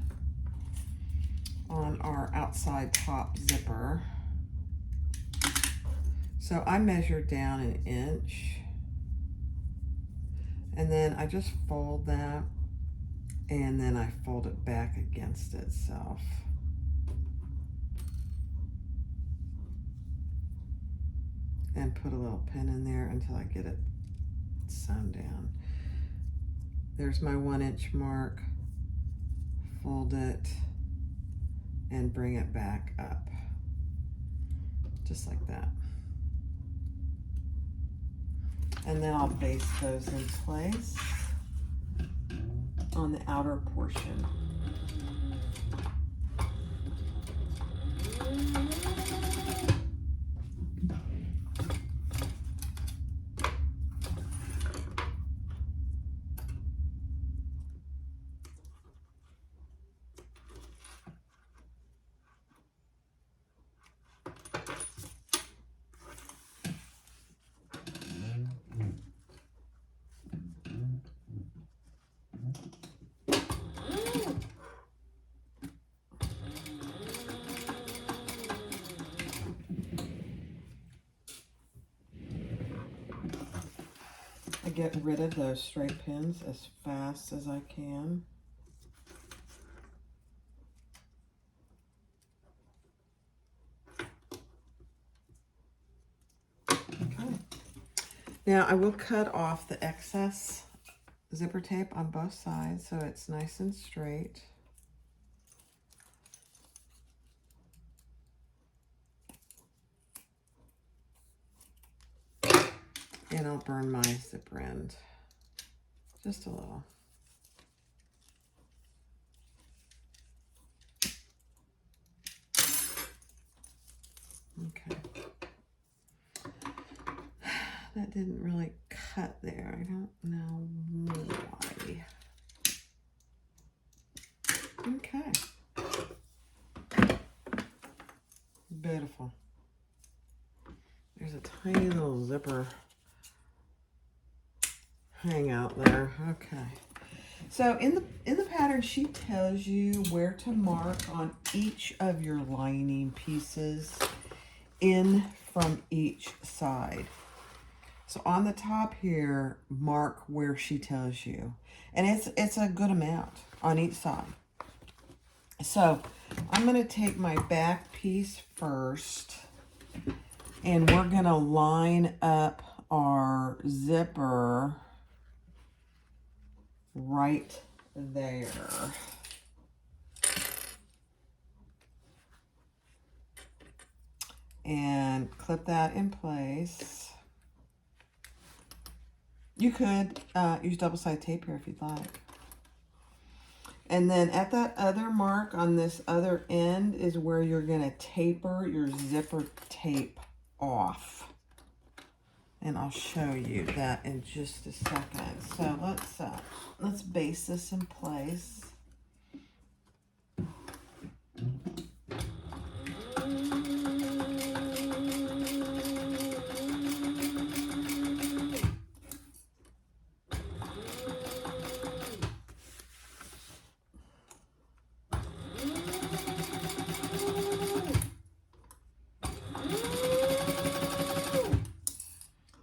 on our outside top zipper. So I measured down 1 inch, and then I just fold that, and then I fold it back against itself. And put a little pin in there until I get it sewn down. There's my 1 inch mark. Fold it and bring it back up, just like that. And then I'll baste those in place on the outer portion. I get rid of those straight pins as fast as I can. Okay. Now I will cut off the excess zipper tape on both sides so it's nice and straight. And I'll burn my zipper end just a little. Okay. That didn't really cut there. I don't know why. Okay. Beautiful. There's a tiny little zipper hang out there. Okay. So in the pattern, she tells you where to mark on each of your lining pieces in from each side. So on the top here, mark where she tells you. And it's a good amount on each side. So I'm going to take my back piece first, and we're going to line up our zipper right there. and clip that in place. You could use double-sided tape here if you'd like. And then at that other mark on this other end is where you're going to taper your zipper tape off. And I'll show you that in just a second. So let's base this in place.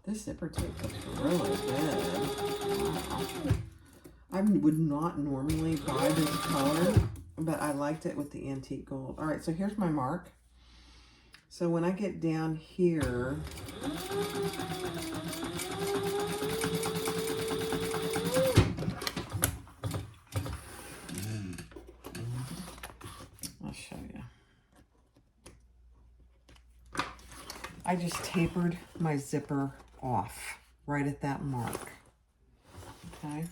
This zipper tape looks really good. Wow. I would not normally buy this color, but I liked it with the antique gold. All right, so here's my mark. So when I get down here, I'll show you. I just tapered my zipper off right at that mark. Okay.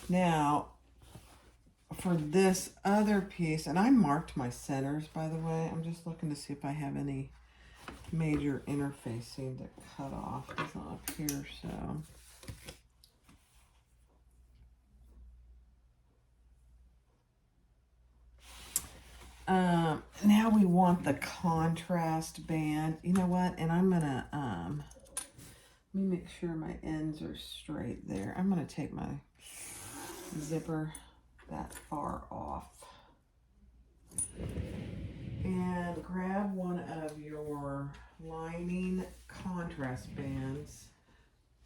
Now, for this other piece, and I marked my centers, by the way. I'm just looking to see if I have any major interfacing to cut off. It's not up here, so. Now we want the contrast band. You know what? And I'm gonna, let me make sure my ends are straight there. I'm gonna take my zipper that far off. And grab one of your lining contrast bands.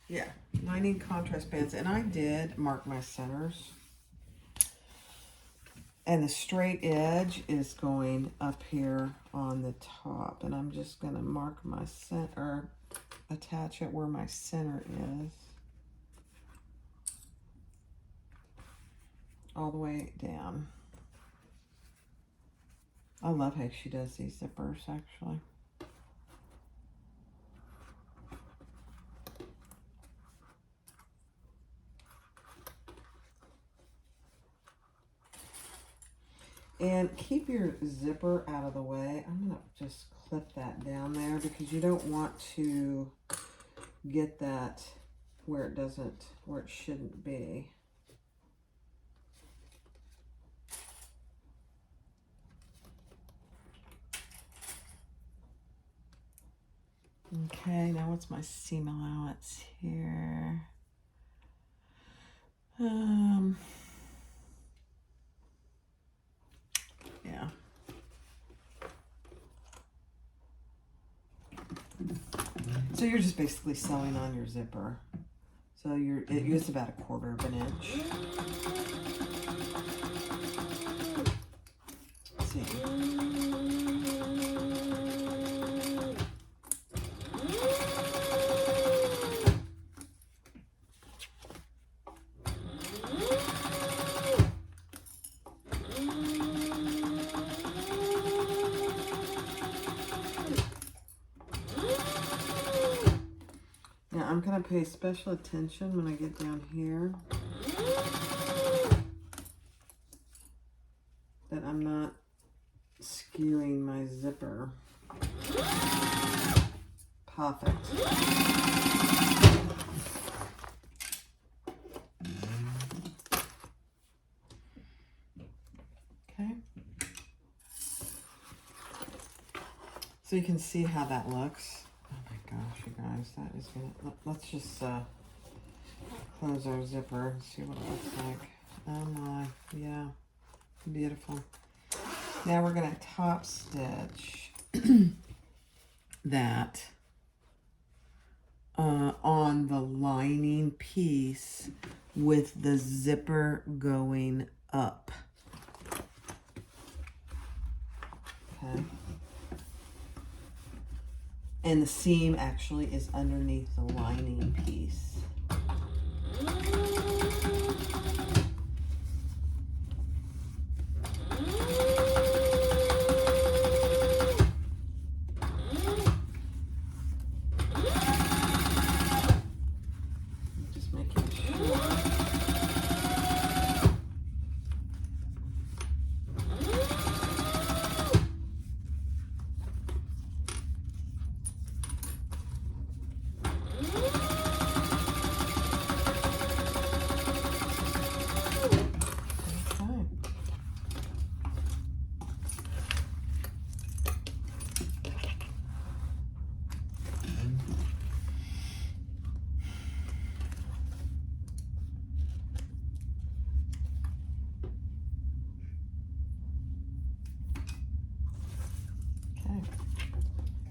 Yeah, lining contrast bands. And I did mark my centers. And the straight edge is going up here on the top. And I'm just going to mark my center, attach it where my center is. All the way down. I love how she does these zippers, actually. And keep your zipper out of the way. I'm going to just clip that down there because you don't want to get that where it shouldn't be. Okay, now what's my seam allowance here? Yeah. So you're just basically sewing on your zipper. So it's about 1/4 of an inch. Let's see. I'm going to pay special attention when I get down here that I'm not skewing my zipper. Perfect. Okay. So you can see how that looks. Oh my gosh, you guys, that is gonna, let's just close our zipper and see what it looks like. Oh my, yeah, beautiful. Now we're gonna top stitch that on the lining piece with the zipper going up. Okay. And the seam actually is underneath the lining piece.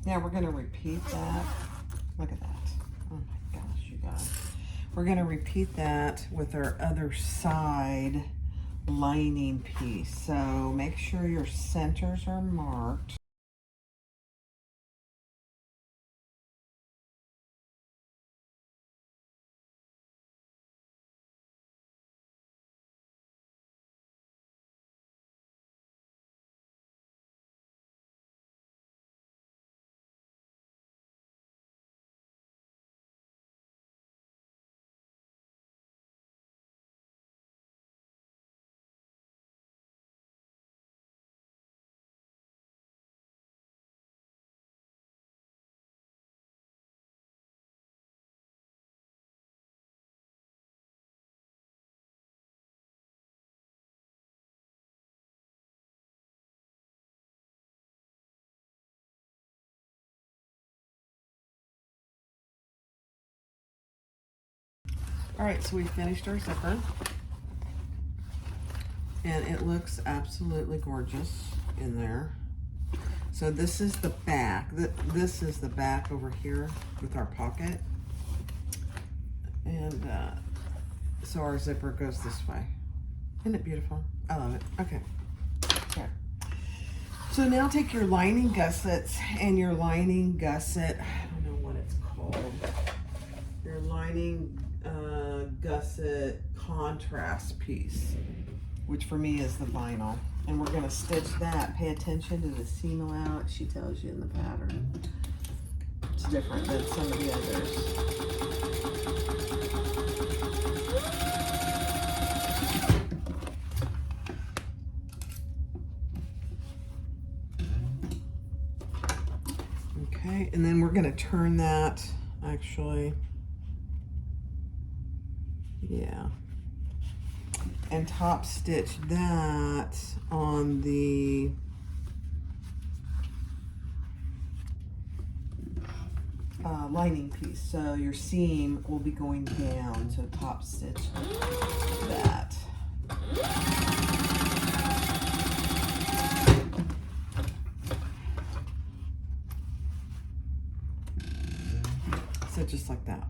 Now we're going to repeat that. Look at that. Oh my gosh, you guys. We're going to repeat that with our other side lining piece. So make sure your centers are marked. All right, so we finished our zipper. And it looks absolutely gorgeous in there. So this is the back. This is the back over here with our pocket. And so our zipper goes this way. Isn't it beautiful? I love it. Okay. So now take your lining gussets and your lining gusset, I don't know what it's called. Your lining gusset contrast piece, which for me is the vinyl. And we're going to stitch that. Pay attention to the seam allowance she tells you in the pattern. It's different than some of the others. Okay, and then we're going to turn that, actually, yeah, and top stitch that on the lining piece. So your seam will be going down, so top stitch that. So just like that.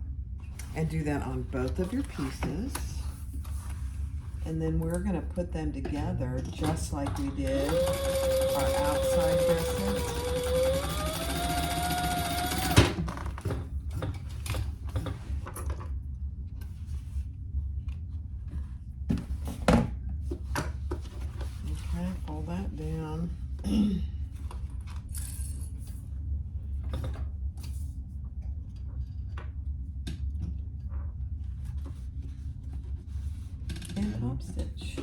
And do that on both of your pieces. And then we're going to put them together just like we did our outside gussets. Okay, fold that down. And top stitch.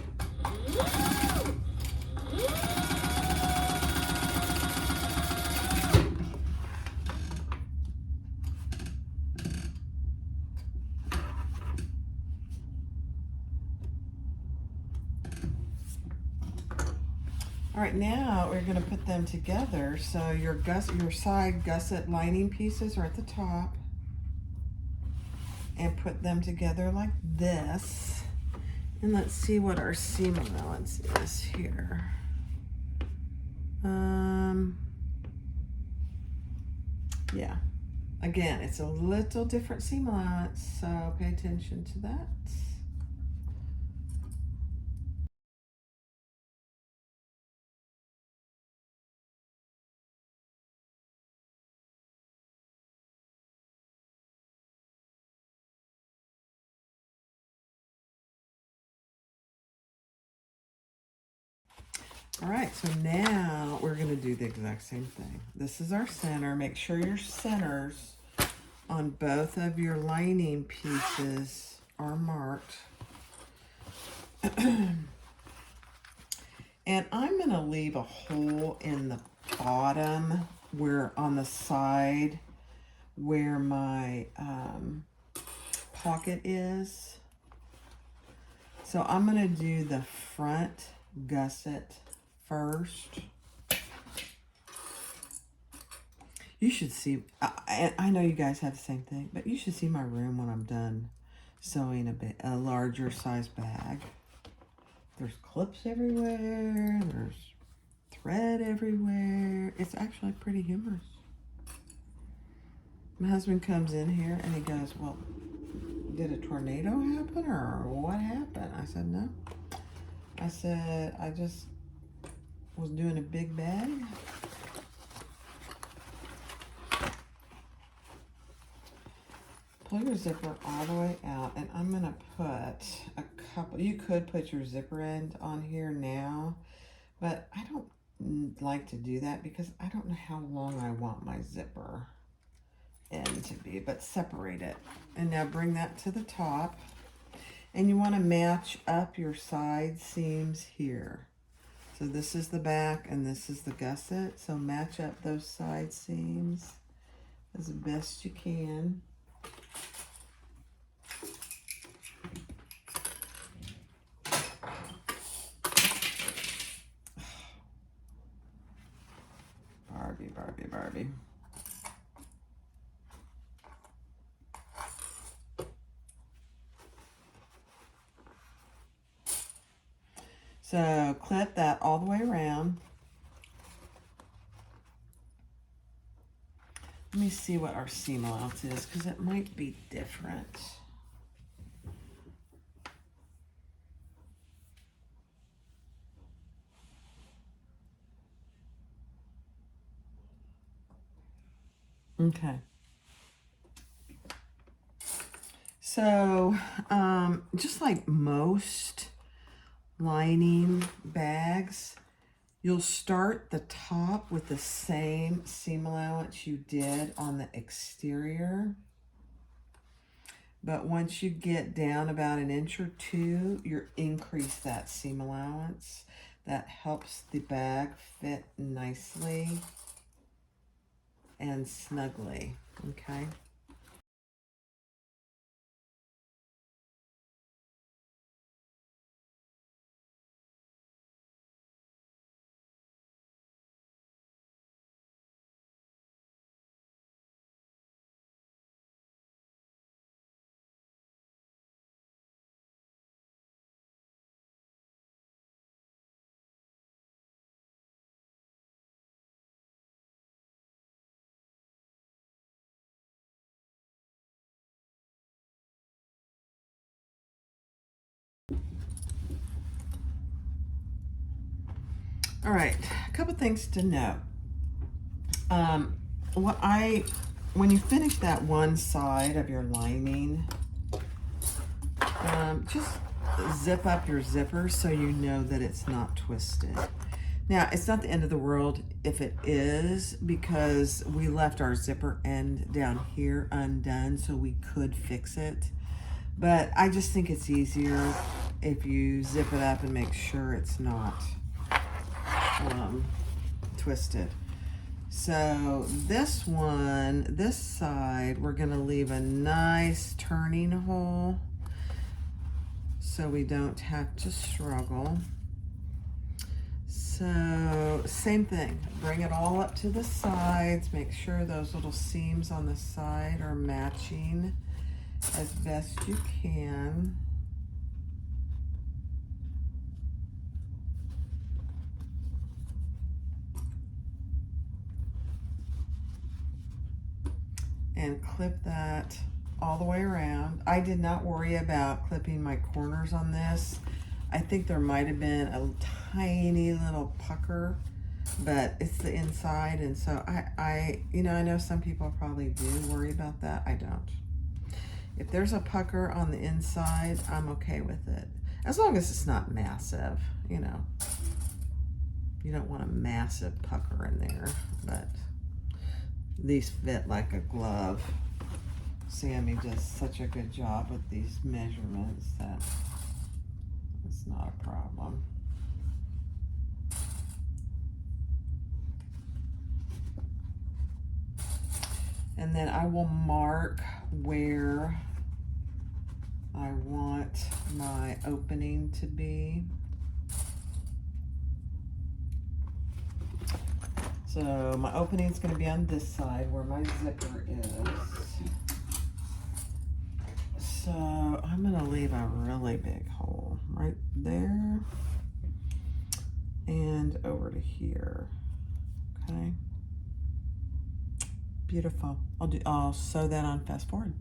All right, now we're going to put them together. So your side gusset lining pieces are at the top, and put them together like this. And let's see what our seam allowance is here. Yeah, again, it's a little different seam allowance, so pay attention to that. All right, so now we're going to do the exact same thing. This is our center. Make sure your centers on both of your lining pieces are marked. And I'm going to leave a hole in the bottom where on the side where my pocket is. So I'm going to do the front gusset first. You should see, I know you guys have the same thing, but you should see my room when I'm done sewing a larger size bag. There's clips everywhere, there's thread everywhere. It's actually pretty humorous. My husband comes in here and he goes, well, did a tornado happen or what happened? I said, no. I said, I just was doing a big bag. Pull your zipper all the way out, and I'm gonna put a couple, you could put your zipper end on here now, but I don't like to do that because I don't know how long I want my zipper end to be, but separate it. And now bring that to the top, and you want to match up your side seams here. So this is the back and this is the gusset, so match up those side seams as best you can. Barbie. So clip that all the way around. Let me see what our seam allowance is because it might be different. Okay. So, just like most lining bags, you'll start the top with the same seam allowance you did on the exterior. But once you get down about an inch or two, you increase that seam allowance. That helps the bag fit nicely and snugly, okay? All right, a couple things to know. When you finish that one side of your lining, just zip up your zipper so you know that it's not twisted. Now, it's not the end of the world if it is, because we left our zipper end down here undone, so we could fix it. But I just think it's easier if you zip it up and make sure it's not twisted. So this one, this side, we're gonna leave a nice turning hole so we don't have to struggle. So same thing, bring it all up to the sides, make sure those little seams on the side are matching as best you can. And clip that all the way around. I did not worry about clipping my corners on this. I think there might have been a tiny little pucker, but it's the inside, and so I know some people probably do worry about that. I don't. If there's a pucker on the inside, I'm okay with it. As long as it's not massive, you know. You don't want a massive pucker in there, but these fit like a glove. Sammy does such a good job with these measurements that it's not a problem. And then I will mark where I want my opening to be. So my opening is going to be on this side where my zipper is. So I'm going to leave a really big hole right there and over to here. Okay. Beautiful. I'll sew that on fast forward.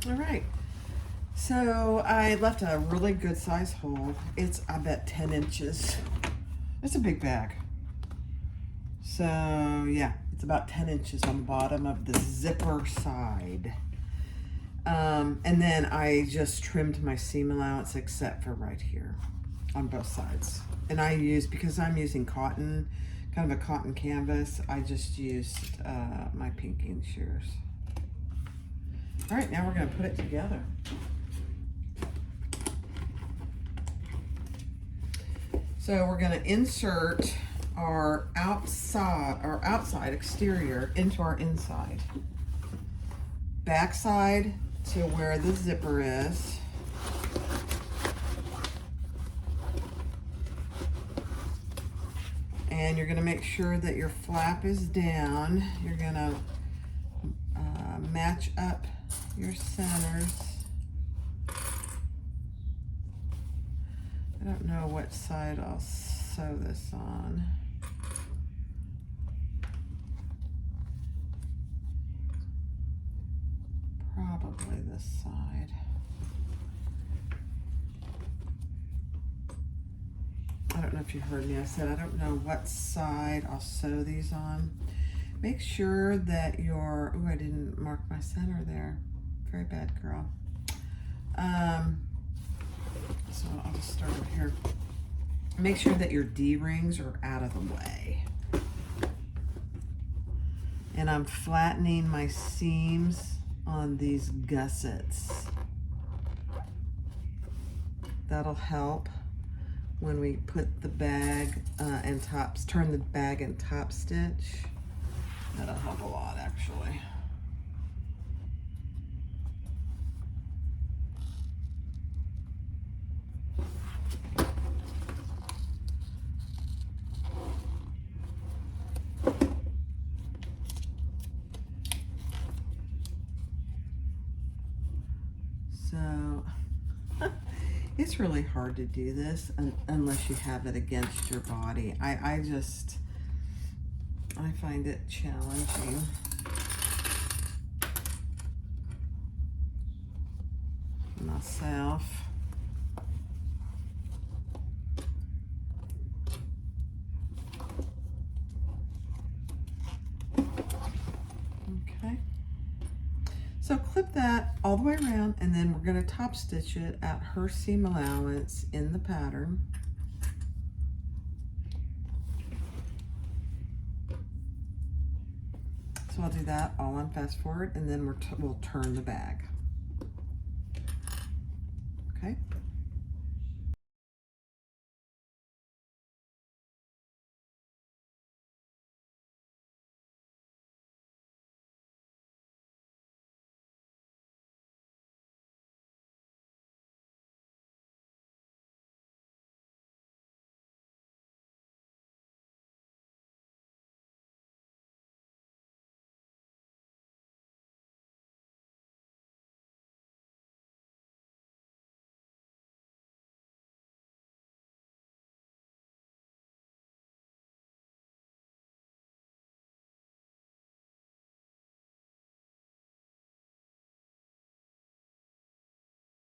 All right. So I left a really good size hole. It's, I bet, 10 inches. It's a big bag. So yeah, it's about 10 inches on the bottom of the zipper side. And then I just trimmed my seam allowance except for right here on both sides. And I used, because I'm using cotton, kind of a cotton canvas, I just used my pinking shears. All right, now we're gonna put it together. So we're gonna insert our outside exterior into our inside. Backside to where the zipper is. And you're gonna make sure that your flap is down. You're gonna match up your centers. I don't know what side I'll sew this on. Probably this side. I don't know if you heard me. I said I don't know what side I'll sew these on. Make sure that your, oh, I didn't mark my center there. Very bad, girl. So I'll just start over here. Make sure that your D-rings are out of the way. And I'm flattening my seams on these gussets. That'll help when we put the bag and turn the bag and top stitch. That'll help a lot, actually. So it's really hard to do this unless you have it against your body. I find it challenging. Myself. Okay. So clip that all the way around, and then we're going to top stitch it at her seam allowance in the pattern. So I'll do that all on fast forward, and then we'll turn the bag. Okay.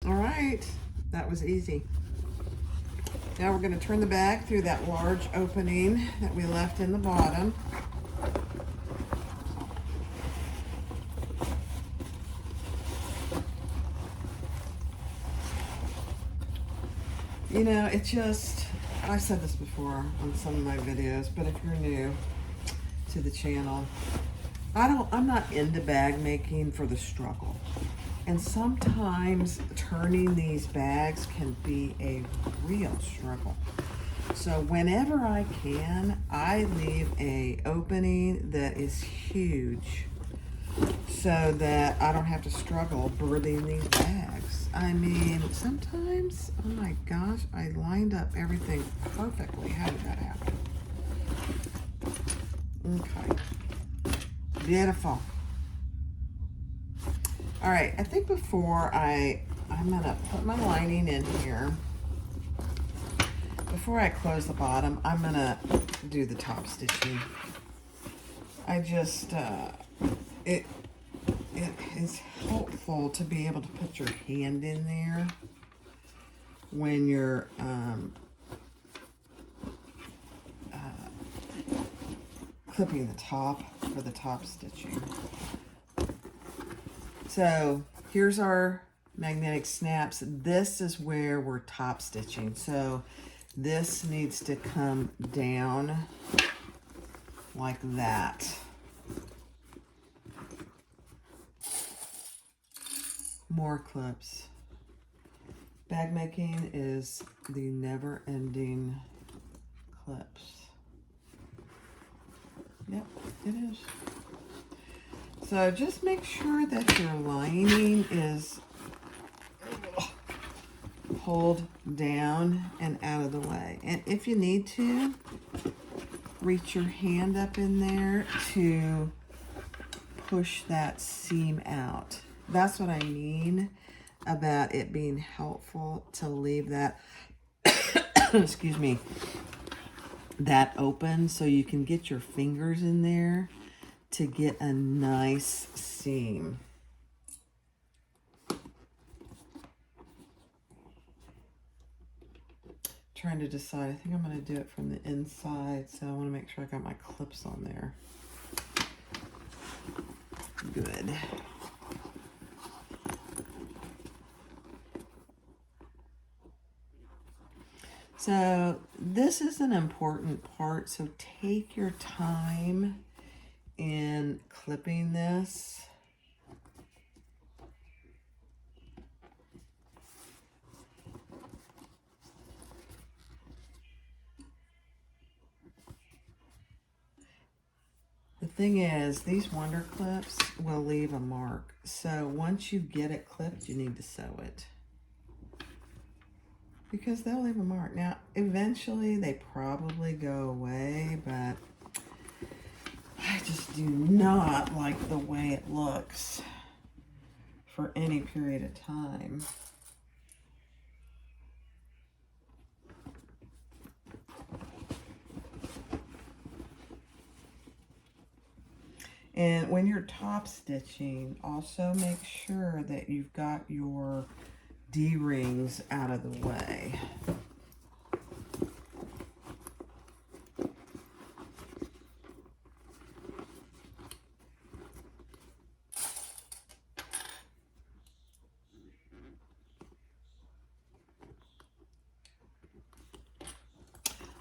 All right, that was easy. Now we're going to turn the bag through that large opening that we left in the bottom. You know, it just, I've said this before on some of my videos, but if you're new to the channel, I'm not into bag making for the struggle. And sometimes turning these bags can be a real struggle. So whenever I can, I leave a opening that is huge so that I don't have to struggle birthing these bags. I mean, sometimes, oh my gosh, I lined up everything perfectly. How did that happen? Okay. Beautiful. All right, I think before I'm gonna put my lining in here. Before I close the bottom, I'm gonna do the top stitching. I just, it is helpful to be able to put your hand in there when you're clipping the top for the top stitching. So here's our magnetic snaps. This is where we're top stitching. So this needs to come down like that. More clips. Bag making is the never-ending clips. Yep, it is. So just make sure that your lining is pulled down and out of the way. And if you need to, reach your hand up in there to push that seam out. That's what I mean about it being helpful to leave that, excuse me, that open so you can get your fingers in there to get a nice seam. Trying to decide. I think I'm going to do it from the inside, so I want to make sure I got my clips on there. Good. So this is an important part, so take your time in clipping this. The thing is, these wonder clips will leave a mark. So once you get it clipped, you need to sew it, because they'll leave a mark. Now, eventually they probably go away, but I just do not like the way it looks for any period of time. And when you're top stitching, also make sure that you've got your D-rings out of the way.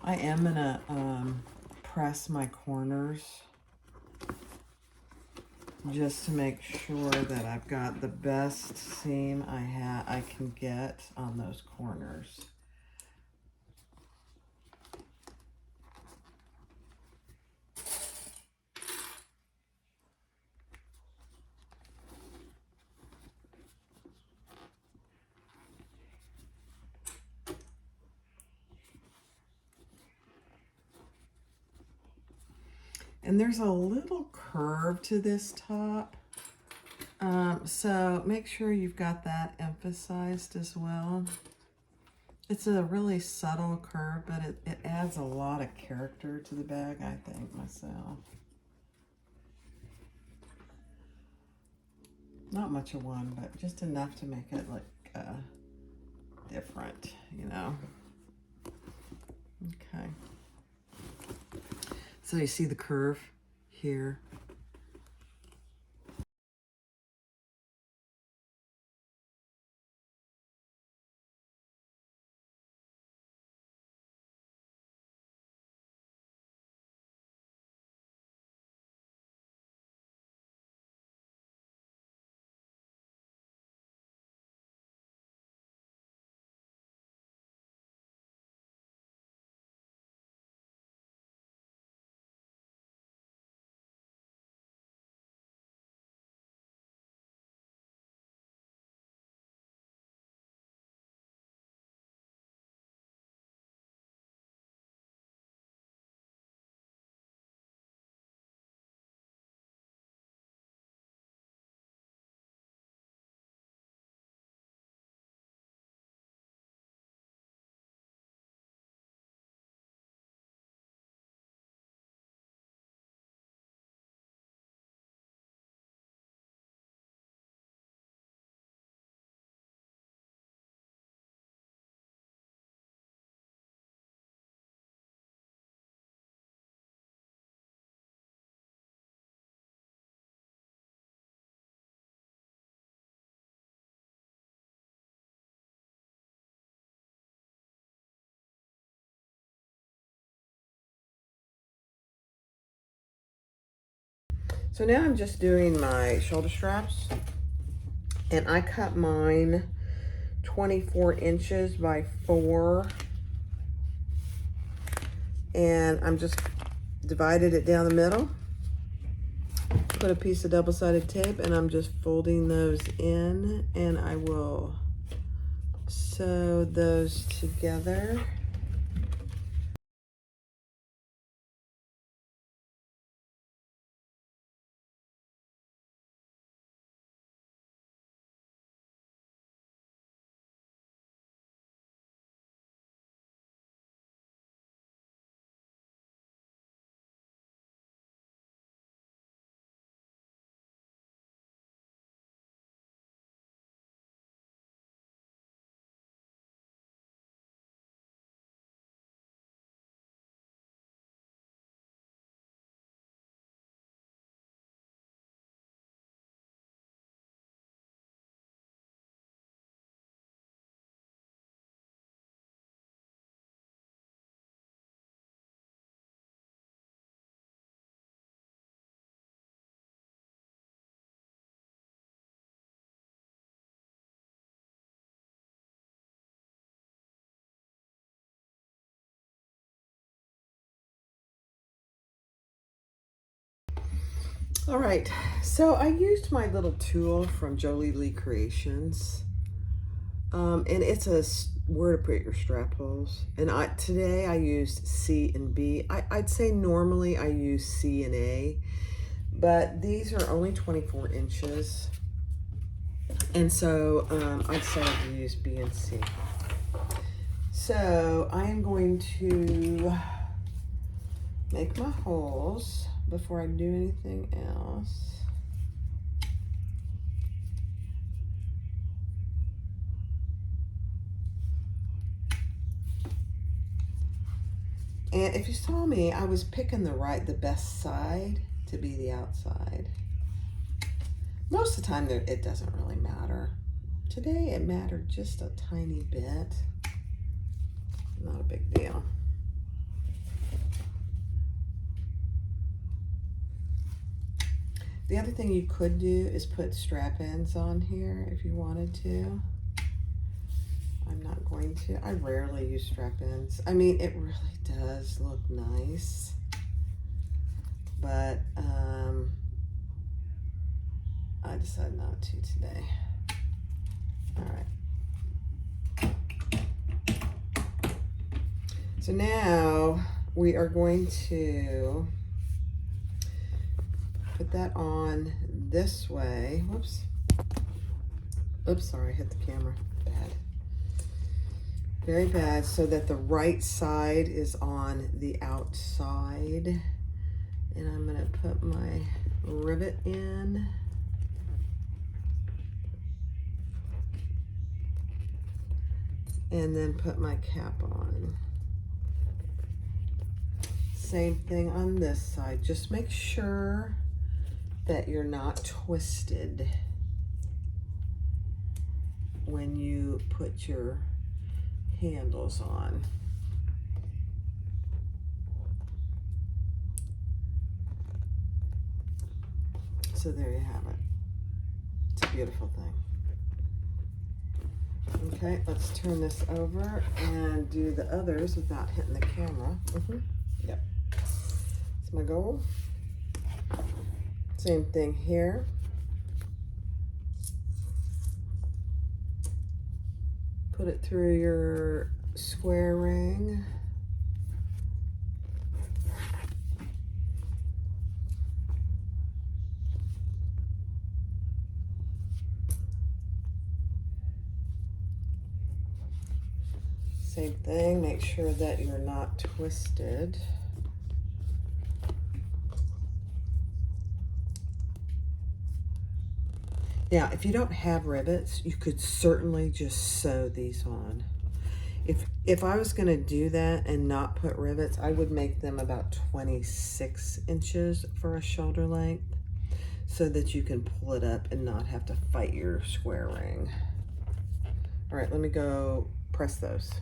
I am gonna press my corners just to make sure that I've got the best seam I can get on those corners. And there's a little curve to this top. So make sure you've got that emphasized as well. It's a really subtle curve, but it adds a lot of character to the bag, I think, myself. Not much of one, but just enough to make it look different, you know. Okay. So you see the curve here. So now I'm just doing my shoulder straps, and I cut mine 24 inches by 4, and I'm just divided it down the middle, put a piece of double-sided tape, and I'm just folding those in, and I will sew those together. All right, so I used my little tool from Jolie Lee Creations, and it's where to put your strap holes. And today I used C and B. I'd say normally I use C and A, but these are only 24 inches. And so I decided to use B and C. So I am going to make my holes before I do anything else. And if you saw me, I was picking the best side to be the outside. Most of the time it doesn't really matter. Today it mattered just a tiny bit. Not a big deal. The other thing you could do is put strap ends on here if you wanted to. I'm not going to. I rarely use strap ends. I mean, it really does look nice, but I decided not to today. All right. So now we are going to put that on this way. Whoops. Oops, sorry, I hit the camera. Bad. Very bad, so that the right side is on the outside. And I'm gonna put my rivet in. And then put my cap on. Same thing on this side. Just make sure that you're not twisted when you put your handles on. So there you have it. It's a beautiful thing. Okay, let's turn this over and do the others without hitting the camera. Yep, that's my goal. Same thing here. Put it through your square ring. Same thing, make sure that you're not twisted. Now, if you don't have rivets, you could certainly just sew these on. If I was gonna do that and not put rivets, I would make them about 26 inches for a shoulder length so that you can pull it up and not have to fight your square ring. All right, let me go press those.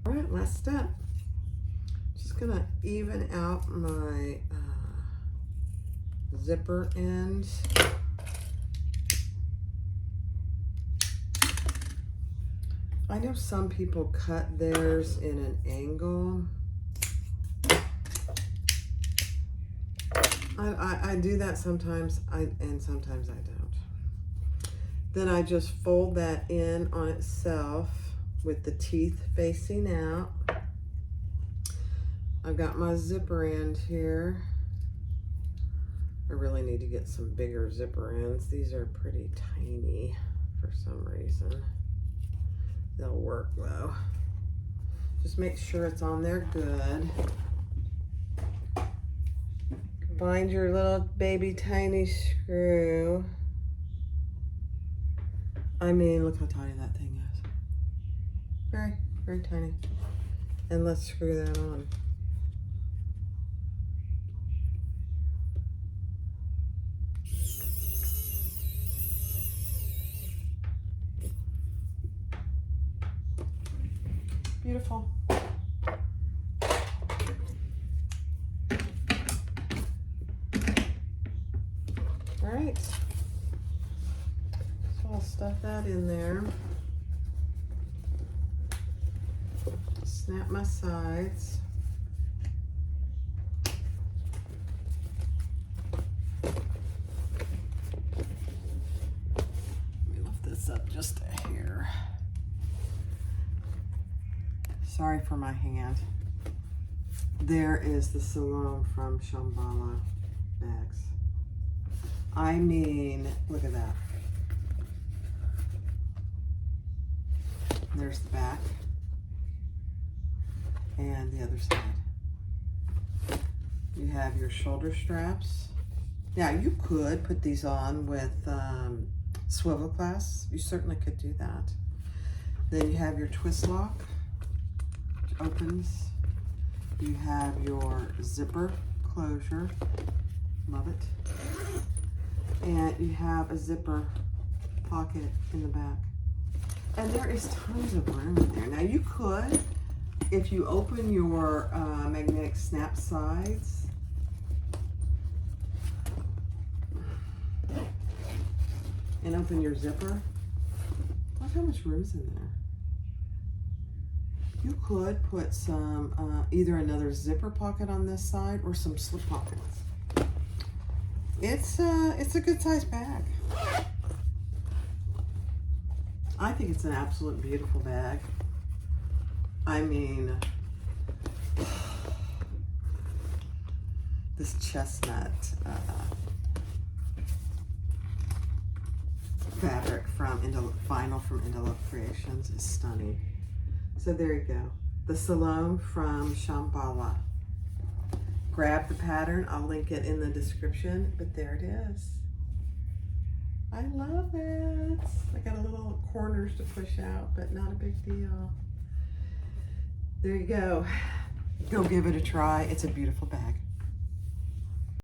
All right, last step. Just gonna even out my zipper end. I know some people cut theirs in an angle. I do that sometimes, and sometimes I don't. Then I just fold that in on itself with the teeth facing out. I've got my zipper end here. I really need to get some bigger zipper ends. These are pretty tiny for some reason. They'll work though. Just make sure it's on there good. Find your little baby tiny screw. I mean, look how tiny that thing is. Very, very tiny. And let's screw that on. Beautiful. All right. So I'll stuff that in there. Snap my sides. Let me lift this up just a hair. Sorry for my hand. There is the Salome from Shambala bags. I mean, look at that. There's the back and the other side. You have your shoulder straps. Now you could put these on with swivel clasps. You certainly could do that. Then you have your twist lock, which opens. You have your zipper closure. Love it. And you have a zipper pocket in the back. And there is tons of room in there. Now you could, if you open your magnetic snap sides, and open your zipper, look how much room is in there. You could put some, either another zipper pocket on this side or some slip pockets. It's a good sized bag. I think it's an absolute beautiful bag. I mean, this chestnut fabric from vinyl from Indolo Creations is stunning. So there you go. The Salome from Shambala. Grab the pattern. I'll link it in the description, but there it is. I love it. I got a little corners to push out, but not a big deal. There you go. Go give it a try. It's a beautiful bag.